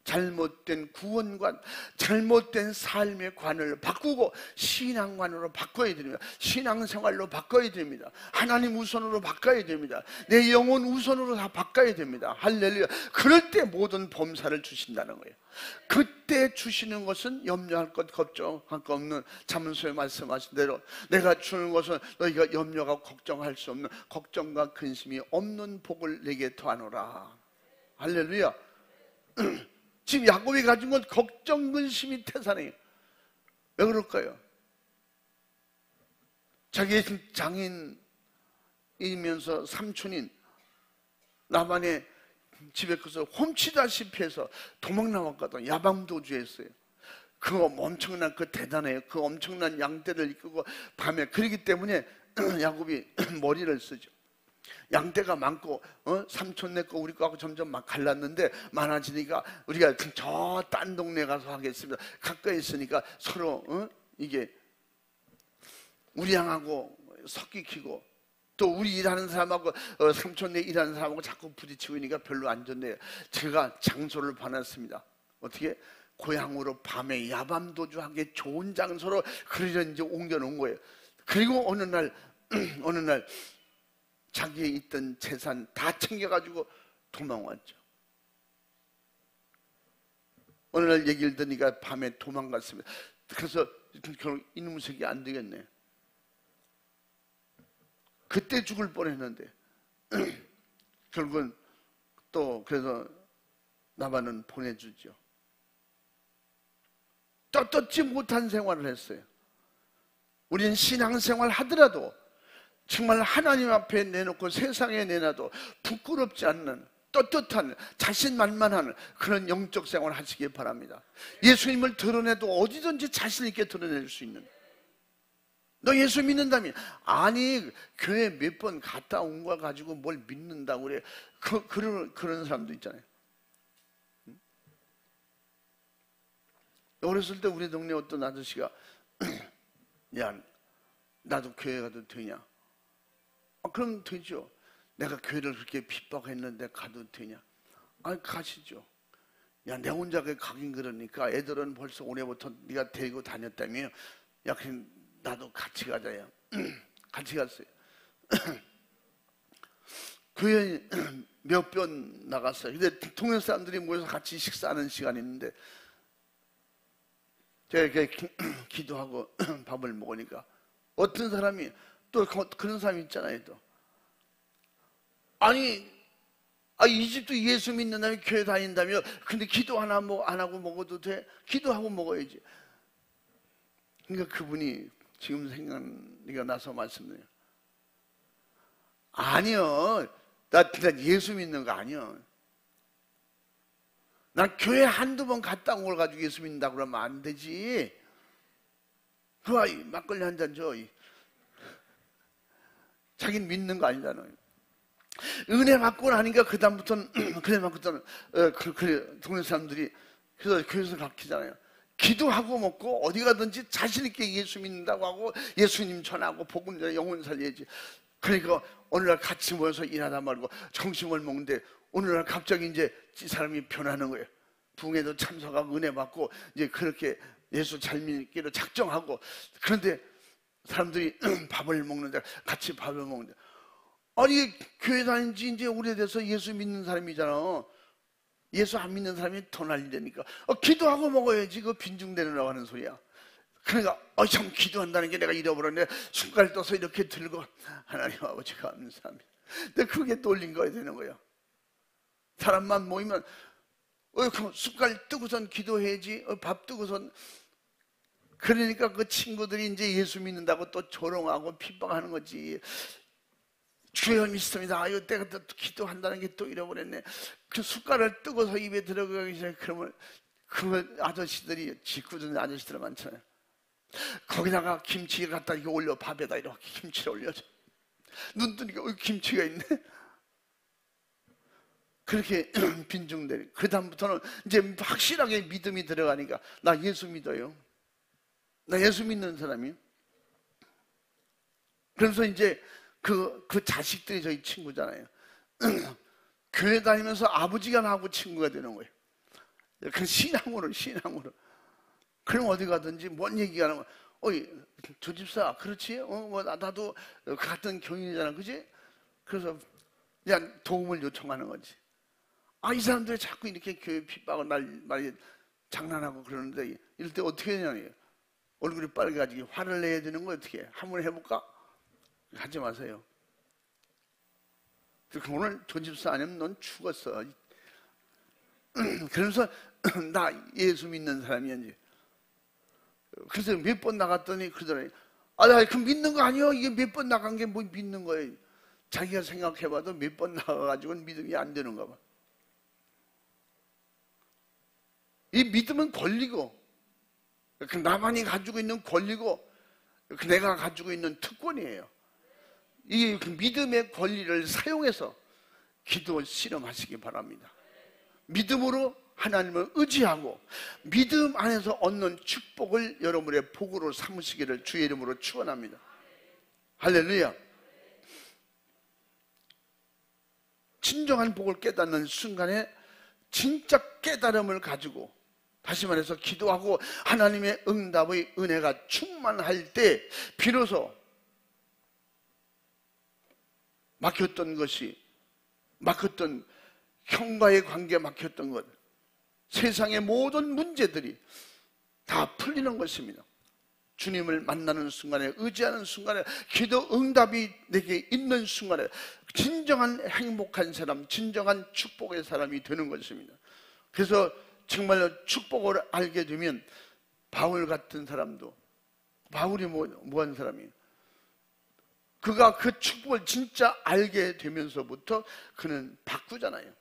잘못된 구원관, 잘못된 삶의 관을 바꾸고 신앙관으로 바꿔야 됩니다. 신앙생활로 바꿔야 됩니다. 하나님 우선으로 바꿔야 됩니다. 내 영혼 우선으로 다 바꿔야 됩니다. 할렐루야. 그럴 때 모든 범사를 주신다는 거예요. 그때 주시는 것은 염려할 것, 걱정할 것 없는, 잠언서에 말씀하신 대로 내가 주는 것은 너희가 염려하고 걱정할 수 없는, 걱정과 근심이 없는 복을 내게 더하노라. 할렐루야. 지금 야곱이 가진 건 걱정, 근심이 태산이에요. 왜 그럴까요? 자기의 장인이면서 삼촌인 라반의 집에 가서 훔치다시피 해서 도망 나왔거든. 야방도주했어요. 그거 엄청난, 그 대단해요. 그 엄청난 양떼를 이끌고 밤에. 그러기 때문에 야곱이 머리를 쓰죠. 양떼가 많고 삼촌 내 거 우리 거하고 점점 막 갈랐는데 많아지니까 우리가 저 딴 동네 가서 하겠습니다. 가까이 있으니까 서로 이게 우리 양하고 섞이키고 또 우리 일하는 사람하고 삼촌네 일하는 사람하고 자꾸 부딪히고 있으니까 별로 안 좋네요. 제가 장소를 봐놨습니다. 어떻게? 고향으로 밤에 야밤도주하기 좋은 장소로 그러려 이제 옮겨놓은 거예요. 그리고 어느 날 자기의 있던 재산 다 챙겨가지고 도망왔죠. 어느 날 얘기를 듣니까 밤에 도망갔습니다. 그래서 결국 이놈의 새끼 안 되겠네. 그때 죽을 뻔했는데 결국은 또 그래서 나반은 보내주죠. 떳떳지 못한 생활을 했어요. 우리는 신앙생활 하더라도 정말 하나님 앞에 내놓고 세상에 내놔도 부끄럽지 않는 떳떳한 자신만만한 그런 영적 생활을 하시기 바랍니다. 예수님을 드러내도 어디든지 자신 있게 드러낼 수 있는. 너 예수 믿는다며? 아니 교회 몇 번 갔다 온 거 가지고 뭘 믿는다고 그래. 그런 사람도 있잖아요. 어렸을 때 우리 동네 어떤 아저씨가 야 나도 교회 가도 되냐? 그럼 되죠. 내가 교회를 그렇게 핍박했는데 가도 되냐? 가시죠. 야, 내 혼자 가긴 그러니까 애들은 벌써 올해부터 네가 데리고 다녔다며. 야, 그럼 나도 같이 가자야. 같이 갔어요. 교회 몇 번 나갔어요. 근데 동네 사람들이 모여서 같이 식사하는 시간이 있는데 제가 이렇게 기도하고 밥을 먹으니까 어떤 사람이 또 그런 사람이 있잖아요. 또 아니 이 집도 예수 믿는다며 교회 다닌다며 근데 기도 하나 안 하고 먹어도 돼? 기도하고 먹어야지. 그러니까 그분이 지금 생각이 나서 말씀드려요. 아니요, 나 예수 믿는 거 아니요. 난 교회 한두 번 갔다 온 걸 가지고 예수 믿는다고 그러면 안 되지. 그와 막걸리 한 잔 줘. 자기는 믿는 거 아니잖아요. 은혜 받고 나니까 그다음부터는 동네 사람들이 그래서 교회에서 가르치잖아요. 기도하고 먹고 어디 가든지 자신 있게 예수 믿는다고 하고 예수님 전하고 복음 전해 영혼 살려야지. 그러니까 어느 날 같이 모여서 일하다 말고 점심을 먹는데 어느 날 갑자기 이제 이 사람이 변하는 거예요. 부흥회도 참석하고 은혜 받고 이제 그렇게 예수 잘 믿기로 작정하고 그런데 사람들이 밥을 먹는데 같이 밥을 먹는데 아니 교회 다닌 지 이제 오래돼서 예수 믿는 사람이잖아. 예수 안 믿는 사람이 더 난리되니까 기도하고 먹어야지. 그거 빈중되느라고 하는 소리야. 그러니까 참 기도한다는 게 내가 잃어버렸네. 숟갈 떠서 이렇게 들고 하나님 아버지 감사합니다. 근데 그게 떨린 거야 되는 거야. 사람만 모이면 숟갈 뜨고선 기도해야지. 밥 뜨고선. 그러니까 그 친구들이 이제 예수 믿는다고 또 조롱하고 핍박하는 거지. 주여 믿습니다. 아유, 내가 또 기도한다는 게 또 잃어버렸네. 그 숟갈을 뜨고서 입에 들어가기 전에 그러면 그 아저씨들이 짓궂은 아저씨들 많잖아요. 거기다가 김치 갖다 이렇게 올려. 밥에다 이렇게 김치를 올려줘. 눈 뜨니까 김치가 있네. 그렇게 빈중되니 그 다음부터는 이제 확실하게 믿음이 들어가니까 나 예수 믿어요. 나 예수 믿는 사람이요. 그래서 이제 그 자식들이 저희 친구잖아요. 교회 다니면서 아버지가 나하고 친구가 되는 거예요. 그 신앙으로. 그럼 어디 가든지 뭔 얘기하는 거야. 어이, 조 집사, 그렇지? 나도 같은 경인이잖아, 그지? 그래서 그냥 도움을 요청하는 거지. 이 사람들이 자꾸 이렇게 교회 핍박을 말이 장난하고 그러는데, 이럴 때 어떻게 하냐니. 얼굴이 빨개가지고 화를 내야 되는 거 어떻게 해? 한번 해볼까? 하지 마세요. 오늘 조 집사 아니면 넌 죽었어. 그러면서 나 예수 믿는 사람이야 이제. 그래서 몇 번 나갔더니 그러더니 그 믿는 거 아니야? 이게 몇 번 나간 게 뭐 믿는 거예요? 자기가 생각해봐도 몇 번 나가가지고는 믿음이 안 되는가 봐. 이 믿음은 권리고, 나만이 가지고 있는 권리고, 내가 가지고 있는 특권이에요. 이 믿음의 권리를 사용해서 기도 실험하시기 바랍니다. 믿음으로 하나님을 의지하고 믿음 안에서 얻는 축복을 여러분의 복으로 삼으시기를 주의 이름으로 축원합니다. 할렐루야. 진정한 복을 깨닫는 순간에 진짜 깨달음을 가지고, 다시 말해서 기도하고 하나님의 응답의 은혜가 충만할 때 비로소 막혔던 형과의 관계, 막혔던 것, 세상의 모든 문제들이 다 풀리는 것입니다. 주님을 만나는 순간에, 의지하는 순간에, 기도 응답이 내게 있는 순간에 진정한 행복한 사람, 진정한 축복의 사람이 되는 것입니다. 그래서 정말로 축복을 알게 되면 바울 같은 사람도, 바울이 뭐한 사람이에요? 그가 그 축복을 진짜 알게 되면서부터 그는 바꾸잖아요.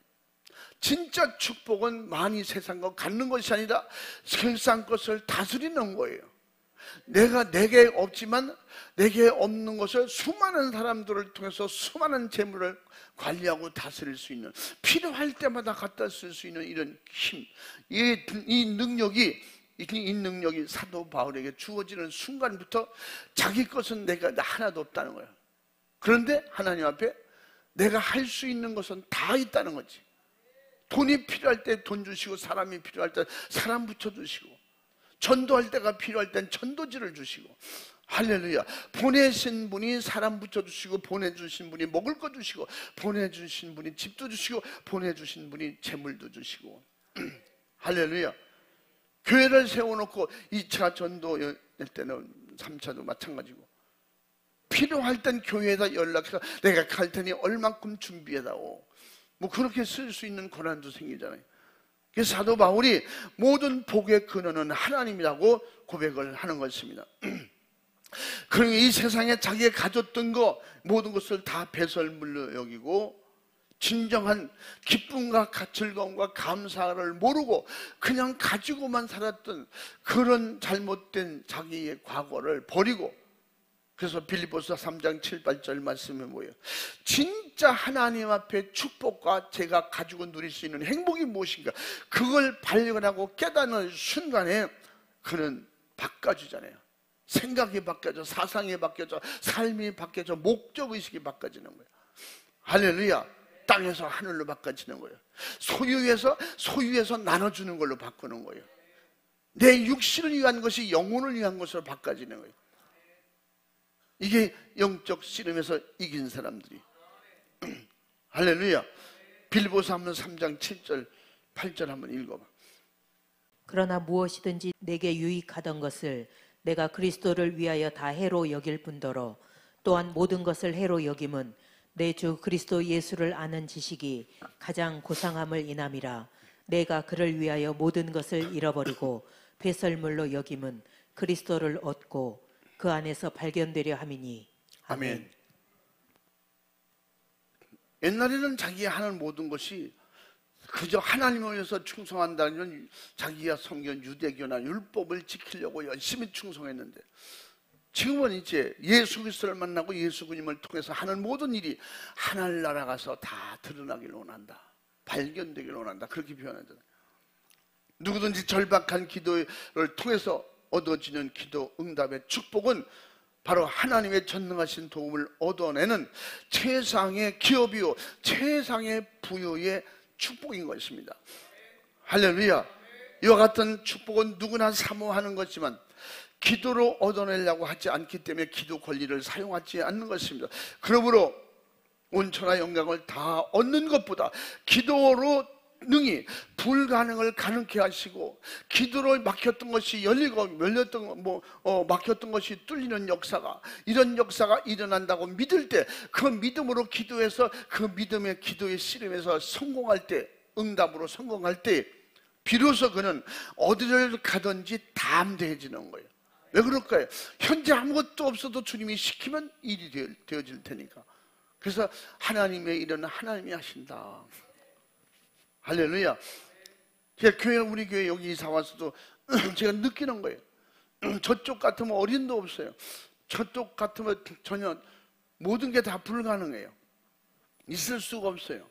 진짜 축복은 많이 세상 것 갖는 것이 아니라 세상 것을 다스리는 거예요. 내게 없지만 내게 없는 것을 수많은 사람들을 통해서 수많은 재물을 관리하고 다스릴 수 있는, 필요할 때마다 갖다 쓸 수 있는 이런 힘, 이 능력이 사도 바울에게 주어지는 순간부터 자기 것은 내가 하나도 없다는 거예요. 그런데 하나님 앞에 내가 할 수 있는 것은 다 있다는 거지. 돈이 필요할 때 돈 주시고, 사람이 필요할 때 사람 붙여주시고, 전도할 때가 필요할 땐 전도지를 주시고, 할렐루야. 보내신 분이 사람 붙여주시고, 보내주신 분이 먹을 거 주시고, 보내주신 분이 집도 주시고, 보내주신 분이 재물도 주시고. 할렐루야. 교회를 세워놓고 2차 전도할 때는 3차도 마찬가지고, 필요할 땐 교회에다 연락해서 내가 갈 테니 얼만큼 준비해다오, 그렇게 쓸 수 있는 권한도 생기잖아요. 그래서 사도 바울이 모든 복의 근원은 하나님이라고 고백을 하는 것입니다. 그러니 이 세상에 자기가 가졌던 거 모든 것을 다 배설물로 여기고, 진정한 기쁨과 즐거움과 감사를 모르고 그냥 가지고만 살았던 그런 잘못된 자기의 과거를 버리고, 그래서 빌립보서 3장 7, 8절 말씀이 뭐예요? 진짜 하나님 앞에 축복과 제가 가지고 누릴 수 있는 행복이 무엇인가, 그걸 발견하고 깨닫는 순간에 그는 바꿔주잖아요. 생각이 바뀌어져, 사상이 바뀌어져, 삶이 바뀌어져, 목적의식이 바꿔지는 거예요. 할렐루야. 땅에서 하늘로 바꿔지는 거예요. 소유에서 나눠주는 걸로 바꾸는 거예요. 내 육신을 위한 것이 영혼을 위한 것으로 바꿔지는 거예요. 이게 영적 씨름에서 이긴 사람들이. 할렐루야. 빌립보서 3장 7절 8절 한번 읽어봐.
그러나 무엇이든지 내게 유익하던 것을 내가 그리스도를 위하여 다 해로 여길 뿐더러 또한 모든 것을 해로 여김은 내 주 그리스도 예수를 아는 지식이 가장 고상함을 인함이라. 내가 그를 위하여 모든 것을 잃어버리고 배설물로 여김은 그리스도를 얻고 그 안에서 발견되려 함이니. 아멘.
옛날에는 자기가 하는 모든 것이 그저 하나님을 위해서 충성한다는, 자기가 섬긴 유대교나 율법을 지키려고 열심히 충성했는데, 지금은 이제 예수 그리스도를 만나고 예수 그님을 통해서 하는 모든 일이 하늘나라 가서 다 드러나기를 원한다, 발견되기를 원한다, 그렇게 표현하잖아요. 누구든지 절박한 기도를 통해서 얻어지는 기도 응답의 축복은 바로 하나님의 전능하신 도움을 얻어내는 최상의 기업이요 최상의 부여의 축복인 것입니다. 할렐루야. 이와 같은 축복은 누구나 사모하는 것이지만 기도로 얻어내려고 하지 않기 때문에 기도 권리를 사용하지 않는 것입니다. 그러므로 온천하 영광을 다 얻는 것보다 기도로 능히 불가능을 가능케 하시고, 기도로 막혔던 것이 열리고 막혔던 것이 뚫리는 역사가, 이런 역사가 일어난다고 믿을 때, 그 믿음으로 기도해서 그 믿음의 기도의 씨름에서 성공할 때, 응답으로 성공할 때 비로소 그는 어디를 가든지 담대해지는 거예요. 왜 그럴까요? 현재 아무것도 없어도 주님이 시키면 일이 되어질 테니까. 그래서 하나님의 일은 하나님이 하신다. 할렐루야. 제가 교회, 우리 교회 여기 이사 와서도 제가 느끼는 거예요. 저쪽 같으면 어린도 없어요. 저쪽 같으면 전혀 모든 게 다 불가능해요. 있을 수가 없어요.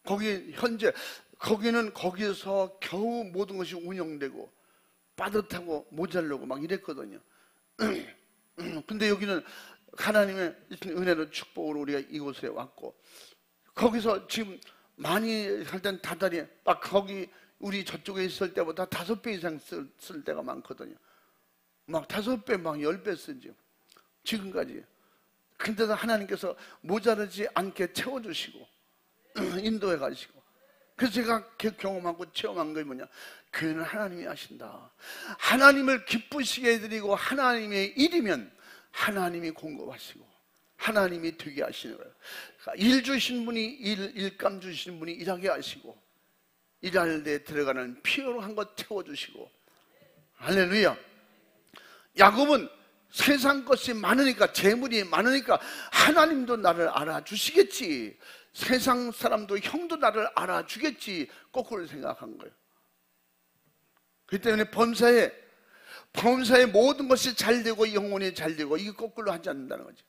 거기 현재 거기는 거기서 겨우 모든 것이 운영되고 빠듯하고 모자르고 막 이랬거든요. 근데 여기는 하나님의 은혜로 축복으로 우리가 이곳에 왔고, 거기서 지금 많이 할 땐 다달이 막 거기 우리 저쪽에 있을 때보다 5배 이상 쓸 때가 많거든요. 막 5배, 막 10배 쓰죠. 지금까지. 근데도 하나님께서 모자르지 않게 채워주시고 인도해 가시고. 그래서 제가 경험하고 체험한 게 뭐냐, 교회는 하나님이 하신다. 하나님을 기쁘시게 해드리고 하나님의 일이면 하나님이 공급하시고 하나님이 되게 하시는 거예요. 그러니까 일 주신 분이 일감 주신 분이 일하게 하시고, 일할 때 들어가는 필요한 것 채워주시고. 할렐루야. 야곱은 세상 것이 많으니까, 재물이 많으니까 하나님도 나를 알아주시겠지, 세상 사람도 형도 나를 알아주겠지, 거꾸로 생각한 거예요. 그렇기 때문에 범사에 모든 것이 잘 되고 영혼이 잘 되고, 이게 거꾸로 하지 않는다는 거지.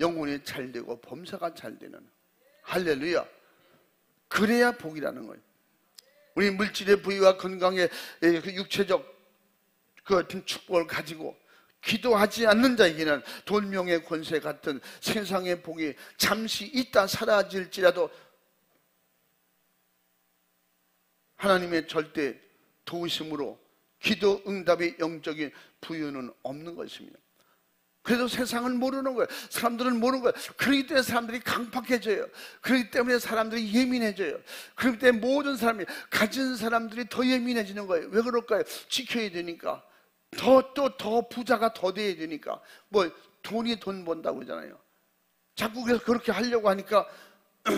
영혼이 잘 되고 범사가 잘 되는. 할렐루야. 그래야 복이라는 거예요. 우리 물질의 부위와 건강의 그 육체적 그 축복을 가지고 기도하지 않는 자에게는 돌명의 권세 같은 세상의 복이 잠시 있다 사라질지라도 하나님의 절대 도우심으로 기도 응답의 영적인 부유는 없는 것입니다. 그래도 세상은 모르는 거예요. 사람들은 모르는 거예요. 그렇기 때문에 사람들이 강팍해져요. 그렇기 때문에 사람들이 예민해져요. 그렇기 때문에 모든 사람이, 가진 사람들이 더 예민해지는 거예요. 왜 그럴까요? 지켜야 되니까. 더 부자가 더 돼야 되니까. 뭐 돈이 돈 번다고 그러잖아요. 자꾸 그래서 그렇게 하려고 하니까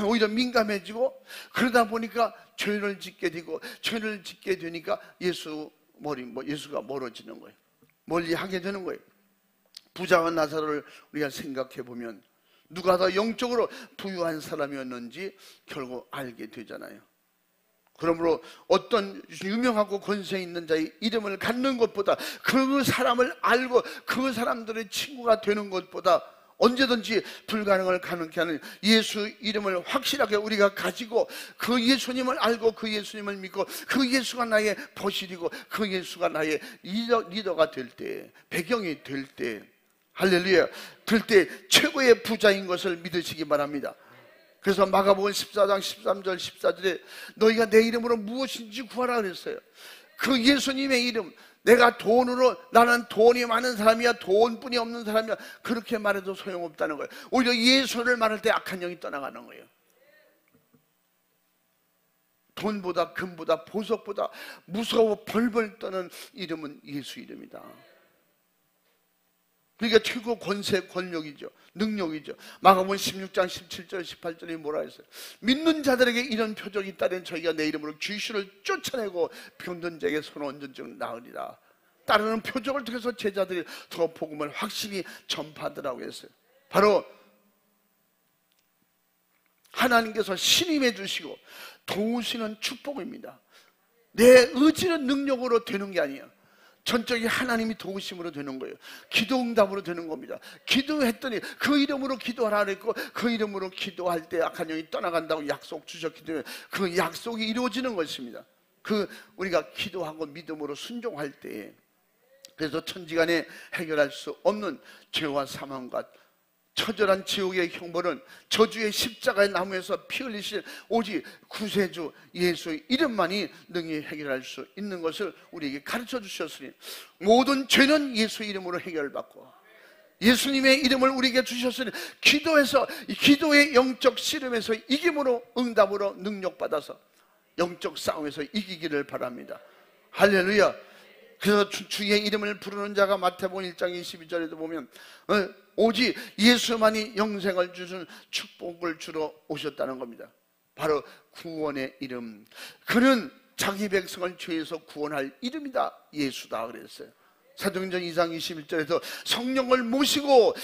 오히려 민감해지고, 그러다 보니까 죄를 짓게 되고, 죄를 짓게 되니까 예수가 멀어지는 거예요. 멀리 하게 되는 거예요. 부자와 나사로를 우리가 생각해 보면 누가 더 영적으로 부유한 사람이었는지 결국 알게 되잖아요. 그러므로 어떤 유명하고 권세 있는 자의 이름을 갖는 것보다, 그 사람을 알고 그 사람들의 친구가 되는 것보다 언제든지 불가능을 가능케 하는 예수 이름을 확실하게 우리가 가지고, 그 예수님을 알고 그 예수님을 믿고, 그 예수가 나의 보실이고 그 예수가 나의 리더가 될 때, 배경이 될 때, 할렐루야, 될 때 최고의 부자인 것을 믿으시기 바랍니다. 그래서 마가복음 14장 13절 14절에 너희가 내 이름으로 무엇인지 구하라 그랬어요. 그 예수님의 이름, 내가 돈으로, 나는 돈이 많은 사람이야, 돈뿐이 없는 사람이야, 그렇게 말해도 소용없다는 거예요. 오히려 예수를 말할 때 악한 영이 떠나가는 거예요. 돈보다 금보다 보석보다 무서워 벌벌 떠는 이름은 예수 이름이다. 그러니까 최고 권세, 권력이죠. 능력이죠. 마가복음 16장 17절 18절에 뭐라 했어요? 믿는 자들에게 이런 표적이 있다면 저희가 내 이름으로 귀신을 쫓아내고 병든 자에게 손 얹은 즉 나으리라. 따르는 표적을 통해서 제자들이 더 복음을 확실히 전파하더라고 했어요. 바로 하나님께서 신임해 주시고 도우시는 축복입니다. 내 의지는 능력으로 되는 게 아니에요. 전적인 하나님이 도우심으로 되는 거예요. 기도 응답으로 되는 겁니다. 기도했더니 그 이름으로 기도하라 그랬고, 그 이름으로 기도할 때 악한 영이 떠나간다고 약속 주셨기 때문에 그 약속이 이루어지는 것입니다. 우리가 기도하고 믿음으로 순종할 때에. 그래서 천지간에 해결할 수 없는 죄와 사망과 처절한 지옥의 형벌은 저주의 십자가의 나무에서 피 흘리실 오직 구세주 예수의 이름만이 능히 해결할 수 있는 것을 우리에게 가르쳐 주셨으니 모든 죄는 예수의 이름으로 해결받고 예수님의 이름을 우리에게 주셨으니 기도에서 기도의 영적 씨름에서 이김으로 응답으로 능력받아서 영적 싸움에서 이기기를 바랍니다. 할렐루야. 그래서 주의 이름을 부르는 자가 마태복음 1장 22절에도 보면 오직 예수만이 영생을 주신 축복을 주러 오셨다는 겁니다. 바로 구원의 이름. 그는 자기 백성을 죄에서 구원할 이름이다. 예수다 그랬어요. 사도행전 2장 21절에서 성령을 모시고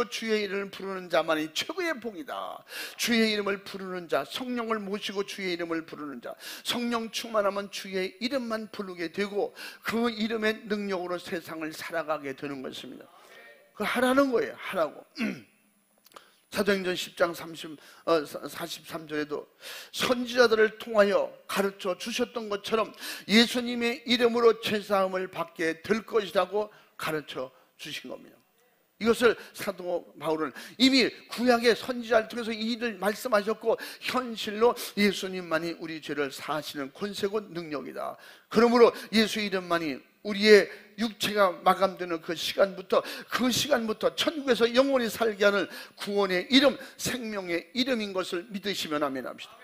주의 이름을 부르는 자만이 최고의 복이다. 주의 이름을 부르는 자, 성령을 모시고 주의 이름을 부르는 자, 성령 충만하면 주의 이름만 부르게 되고 그 이름의 능력으로 세상을 살아가게 되는 것입니다. 그 하라는 거예요. 하라고. 사도행전 10장 43절에도 선지자들을 통하여 가르쳐 주셨던 것처럼 예수님의 이름으로 죄사함을 받게 될 것이라고 가르쳐 주신 겁니다. 이것을 사도 바울은 이미 구약의 선지자를 통해서 이 일을 말씀하셨고 현실로 예수님만이 우리 죄를 사하시는 권세고 능력이다. 그러므로 예수 이름만이 우리의 육체가 마감되는 그 시간부터 천국에서 영원히 살게 하는 구원의 이름, 생명의 이름인 것을 믿으시면 아멘합시다.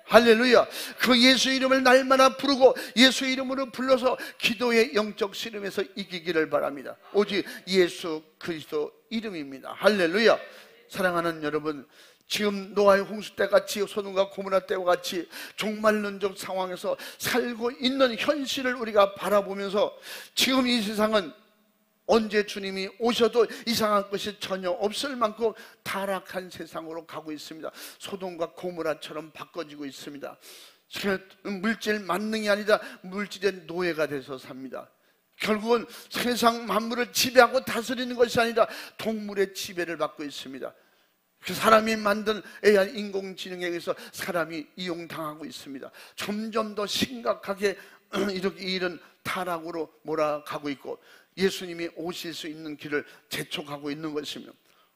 할렐루야. 그 예수 이름을 날마다 부르고 예수 이름으로 불러서 기도의 영적 씨름에서 이기기를 바랍니다. 오직 예수 그리스도 이름입니다. 할렐루야. 사랑하는 여러분, 지금 노아의 홍수 때같이 소돔과 고모라 때와 같이 종말론적 상황에서 살고 있는 현실을 우리가 바라보면서 지금 이 세상은 언제 주님이 오셔도 이상한 것이 전혀 없을 만큼 타락한 세상으로 가고 있습니다. 소돔과 고모라처럼 바꿔지고 있습니다. 물질 만능이 아니라 물질의 노예가 돼서 삽니다. 결국은 세상 만물을 지배하고 다스리는 것이 아니라 동물의 지배를 받고 있습니다. 사람이 만든 AI 인공지능에 의해서 사람이 이용당하고 있습니다. 점점 더 심각하게 이렇게 이런 타락으로 몰아가고 있고 예수님이 오실 수 있는 길을 재촉하고 있는 것이며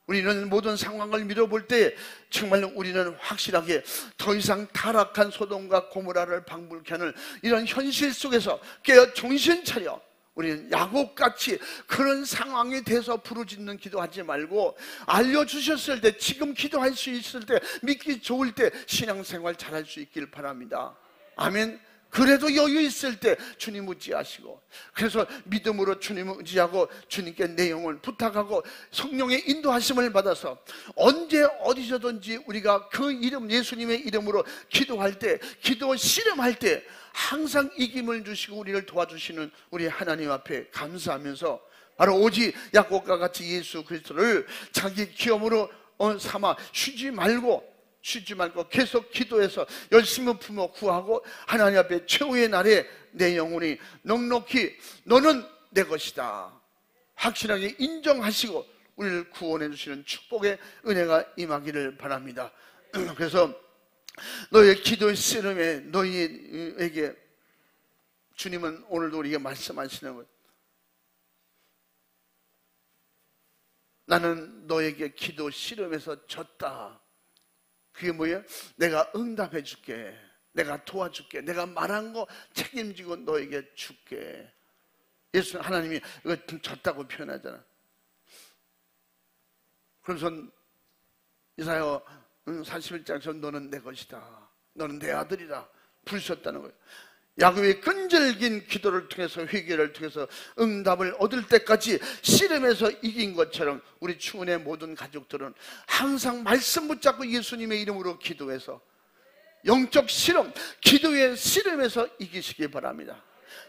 우리는 모든 상황을 미뤄볼 때 정말로 우리는 확실하게 더 이상 타락한 소돔과 고모라를 방불케 하는 이런 현실 속에서 깨어 정신 차려 우리는 야곱같이 그런 상황에 대해서 부르짖는 기도하지 말고 알려주셨을 때 지금 기도할 수 있을 때 믿기 좋을 때 신앙생활 잘할 수 있길 바랍니다. 아멘. 그래도 여유 있을 때 주님 의지하시고 그래서 믿음으로 주님을 의지하고 주님께 내 영을 부탁하고 성령의 인도하심을 받아서 언제 어디서든지 우리가 그 이름 예수님의 이름으로 기도할 때 기도 씨름할 때 항상 이김을 주시고 우리를 도와주시는 우리 하나님 앞에 감사하면서 바로 오직 야곱과 같이 예수 그리스도를 자기 기업으로 삼아 쉬지 말고 계속 기도해서 열심히 품어 구하고 하나님 앞에 최후의 날에 내 영혼이 넉넉히 너는 내 것이다 확실하게 인정하시고 우리를 구원해 주시는 축복의 은혜가 임하기를 바랍니다. 그래서 너의 기도의 씨름에 너희에게 주님은 오늘도 우리에게 말씀하시는 거예요. 나는 너에게 기도 씨름에서 졌다. 그게 뭐예요? 내가 응답해 줄게. 내가 도와줄게. 내가 말한 거 책임지고 너에게 줄게. 예수 하나님이 이거 졌다고 표현하잖아. 그래서 이사야 41장에서 너는 내 것이다. 너는 내 아들이다. 부르셨다는 거예요. 야곱의 끈질긴 기도를 통해서 회개를 통해서 응답을 얻을 때까지 씨름에서 이긴 것처럼 우리 충은의 모든 가족들은 항상 말씀 붙잡고 예수님의 이름으로 기도해서 영적 씨름, 기도의 씨름에서 이기시기 바랍니다.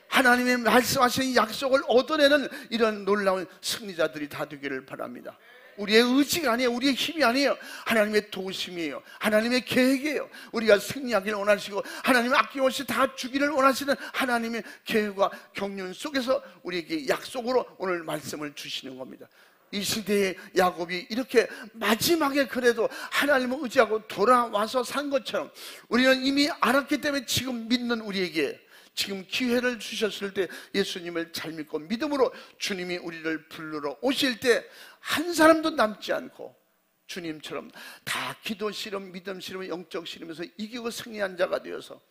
하나님의 말씀하신 약속을 얻어내는 이런 놀라운 승리자들이 다 되기를 바랍니다. 우리의 의지가 아니에요. 우리의 힘이 아니에요. 하나님의 도우심이에요. 하나님의 계획이에요. 우리가 승리하기를 원하시고 하나님 아낌없이 다 주기를 원하시는 하나님의 계획과 경륜 속에서 우리에게 약속으로 오늘 말씀을 주시는 겁니다. 이 시대의 야곱이 이렇게 마지막에 그래도 하나님을 의지하고 돌아와서 산 것처럼 우리는 이미 알았기 때문에 지금 믿는 우리에게 지금 기회를 주셨을 때 예수님을 잘 믿고 믿음으로 주님이 우리를 부르러 오실 때 한 사람도 남지 않고 주님처럼 다 기도 씨름, 믿음 씨름, 영적 씨름에서 이기고 승리한 자가 되어서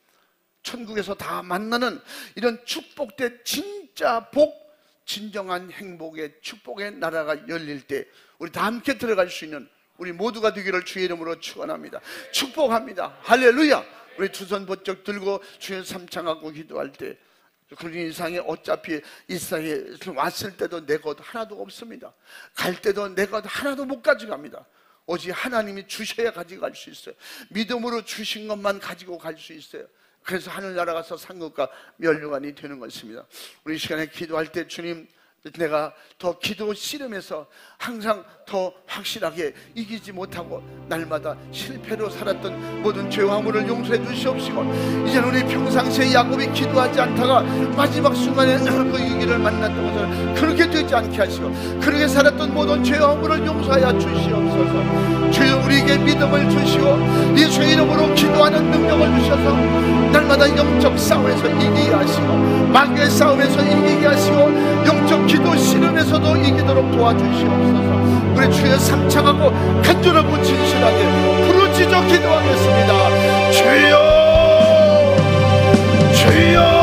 천국에서 다 만나는 이런 축복된 진짜 복, 진정한 행복의 축복의 나라가 열릴 때 우리 다 함께 들어갈 수 있는 우리 모두가 되기를 주의 이름으로 축원합니다. 축복합니다. 할렐루야. 우리 두 손 번쩍 들고 주여 삼창하고 기도할 때 그런 이상에 어차피 이 세상에 왔을 때도 내 것 하나도 없습니다. 갈 때도 내 것 하나도 못 가져갑니다. 오직 하나님이 주셔야 가져갈 수 있어요. 믿음으로 주신 것만 가지고 갈 수 있어요. 그래서 하늘나라 가서 상급과 면류관이 되는 것입니다. 우리 이 시간에 기도할 때 주님, 내가 더 기도 씨름에서 항상 더 확실하게 이기지 못하고 날마다 실패로 살았던 모든 죄와 허물을 용서해 주시옵시고, 이제는 우리 평상시에 야곱이 기도하지 않다가 마지막 순간에 그 위기를 만났던 것을 그렇게 되지 않게 하시고, 그렇게 살았던 모든 죄와 허물을 용서하여 주시옵소서. 주여 우리에게 믿음을 주시고 예수의 이름으로 기도하는 능력을 주셔서 날마다 영적 싸움에서 이기게 하시고 마귀의 싸움에서 이기게 하시고 영적 기도 씨름에서도 이기도록 도와주시옵소서. 우리 주여 삼창하고 간절하고 진실하게 부르짖어 기도하겠습니다. 주여, 주여.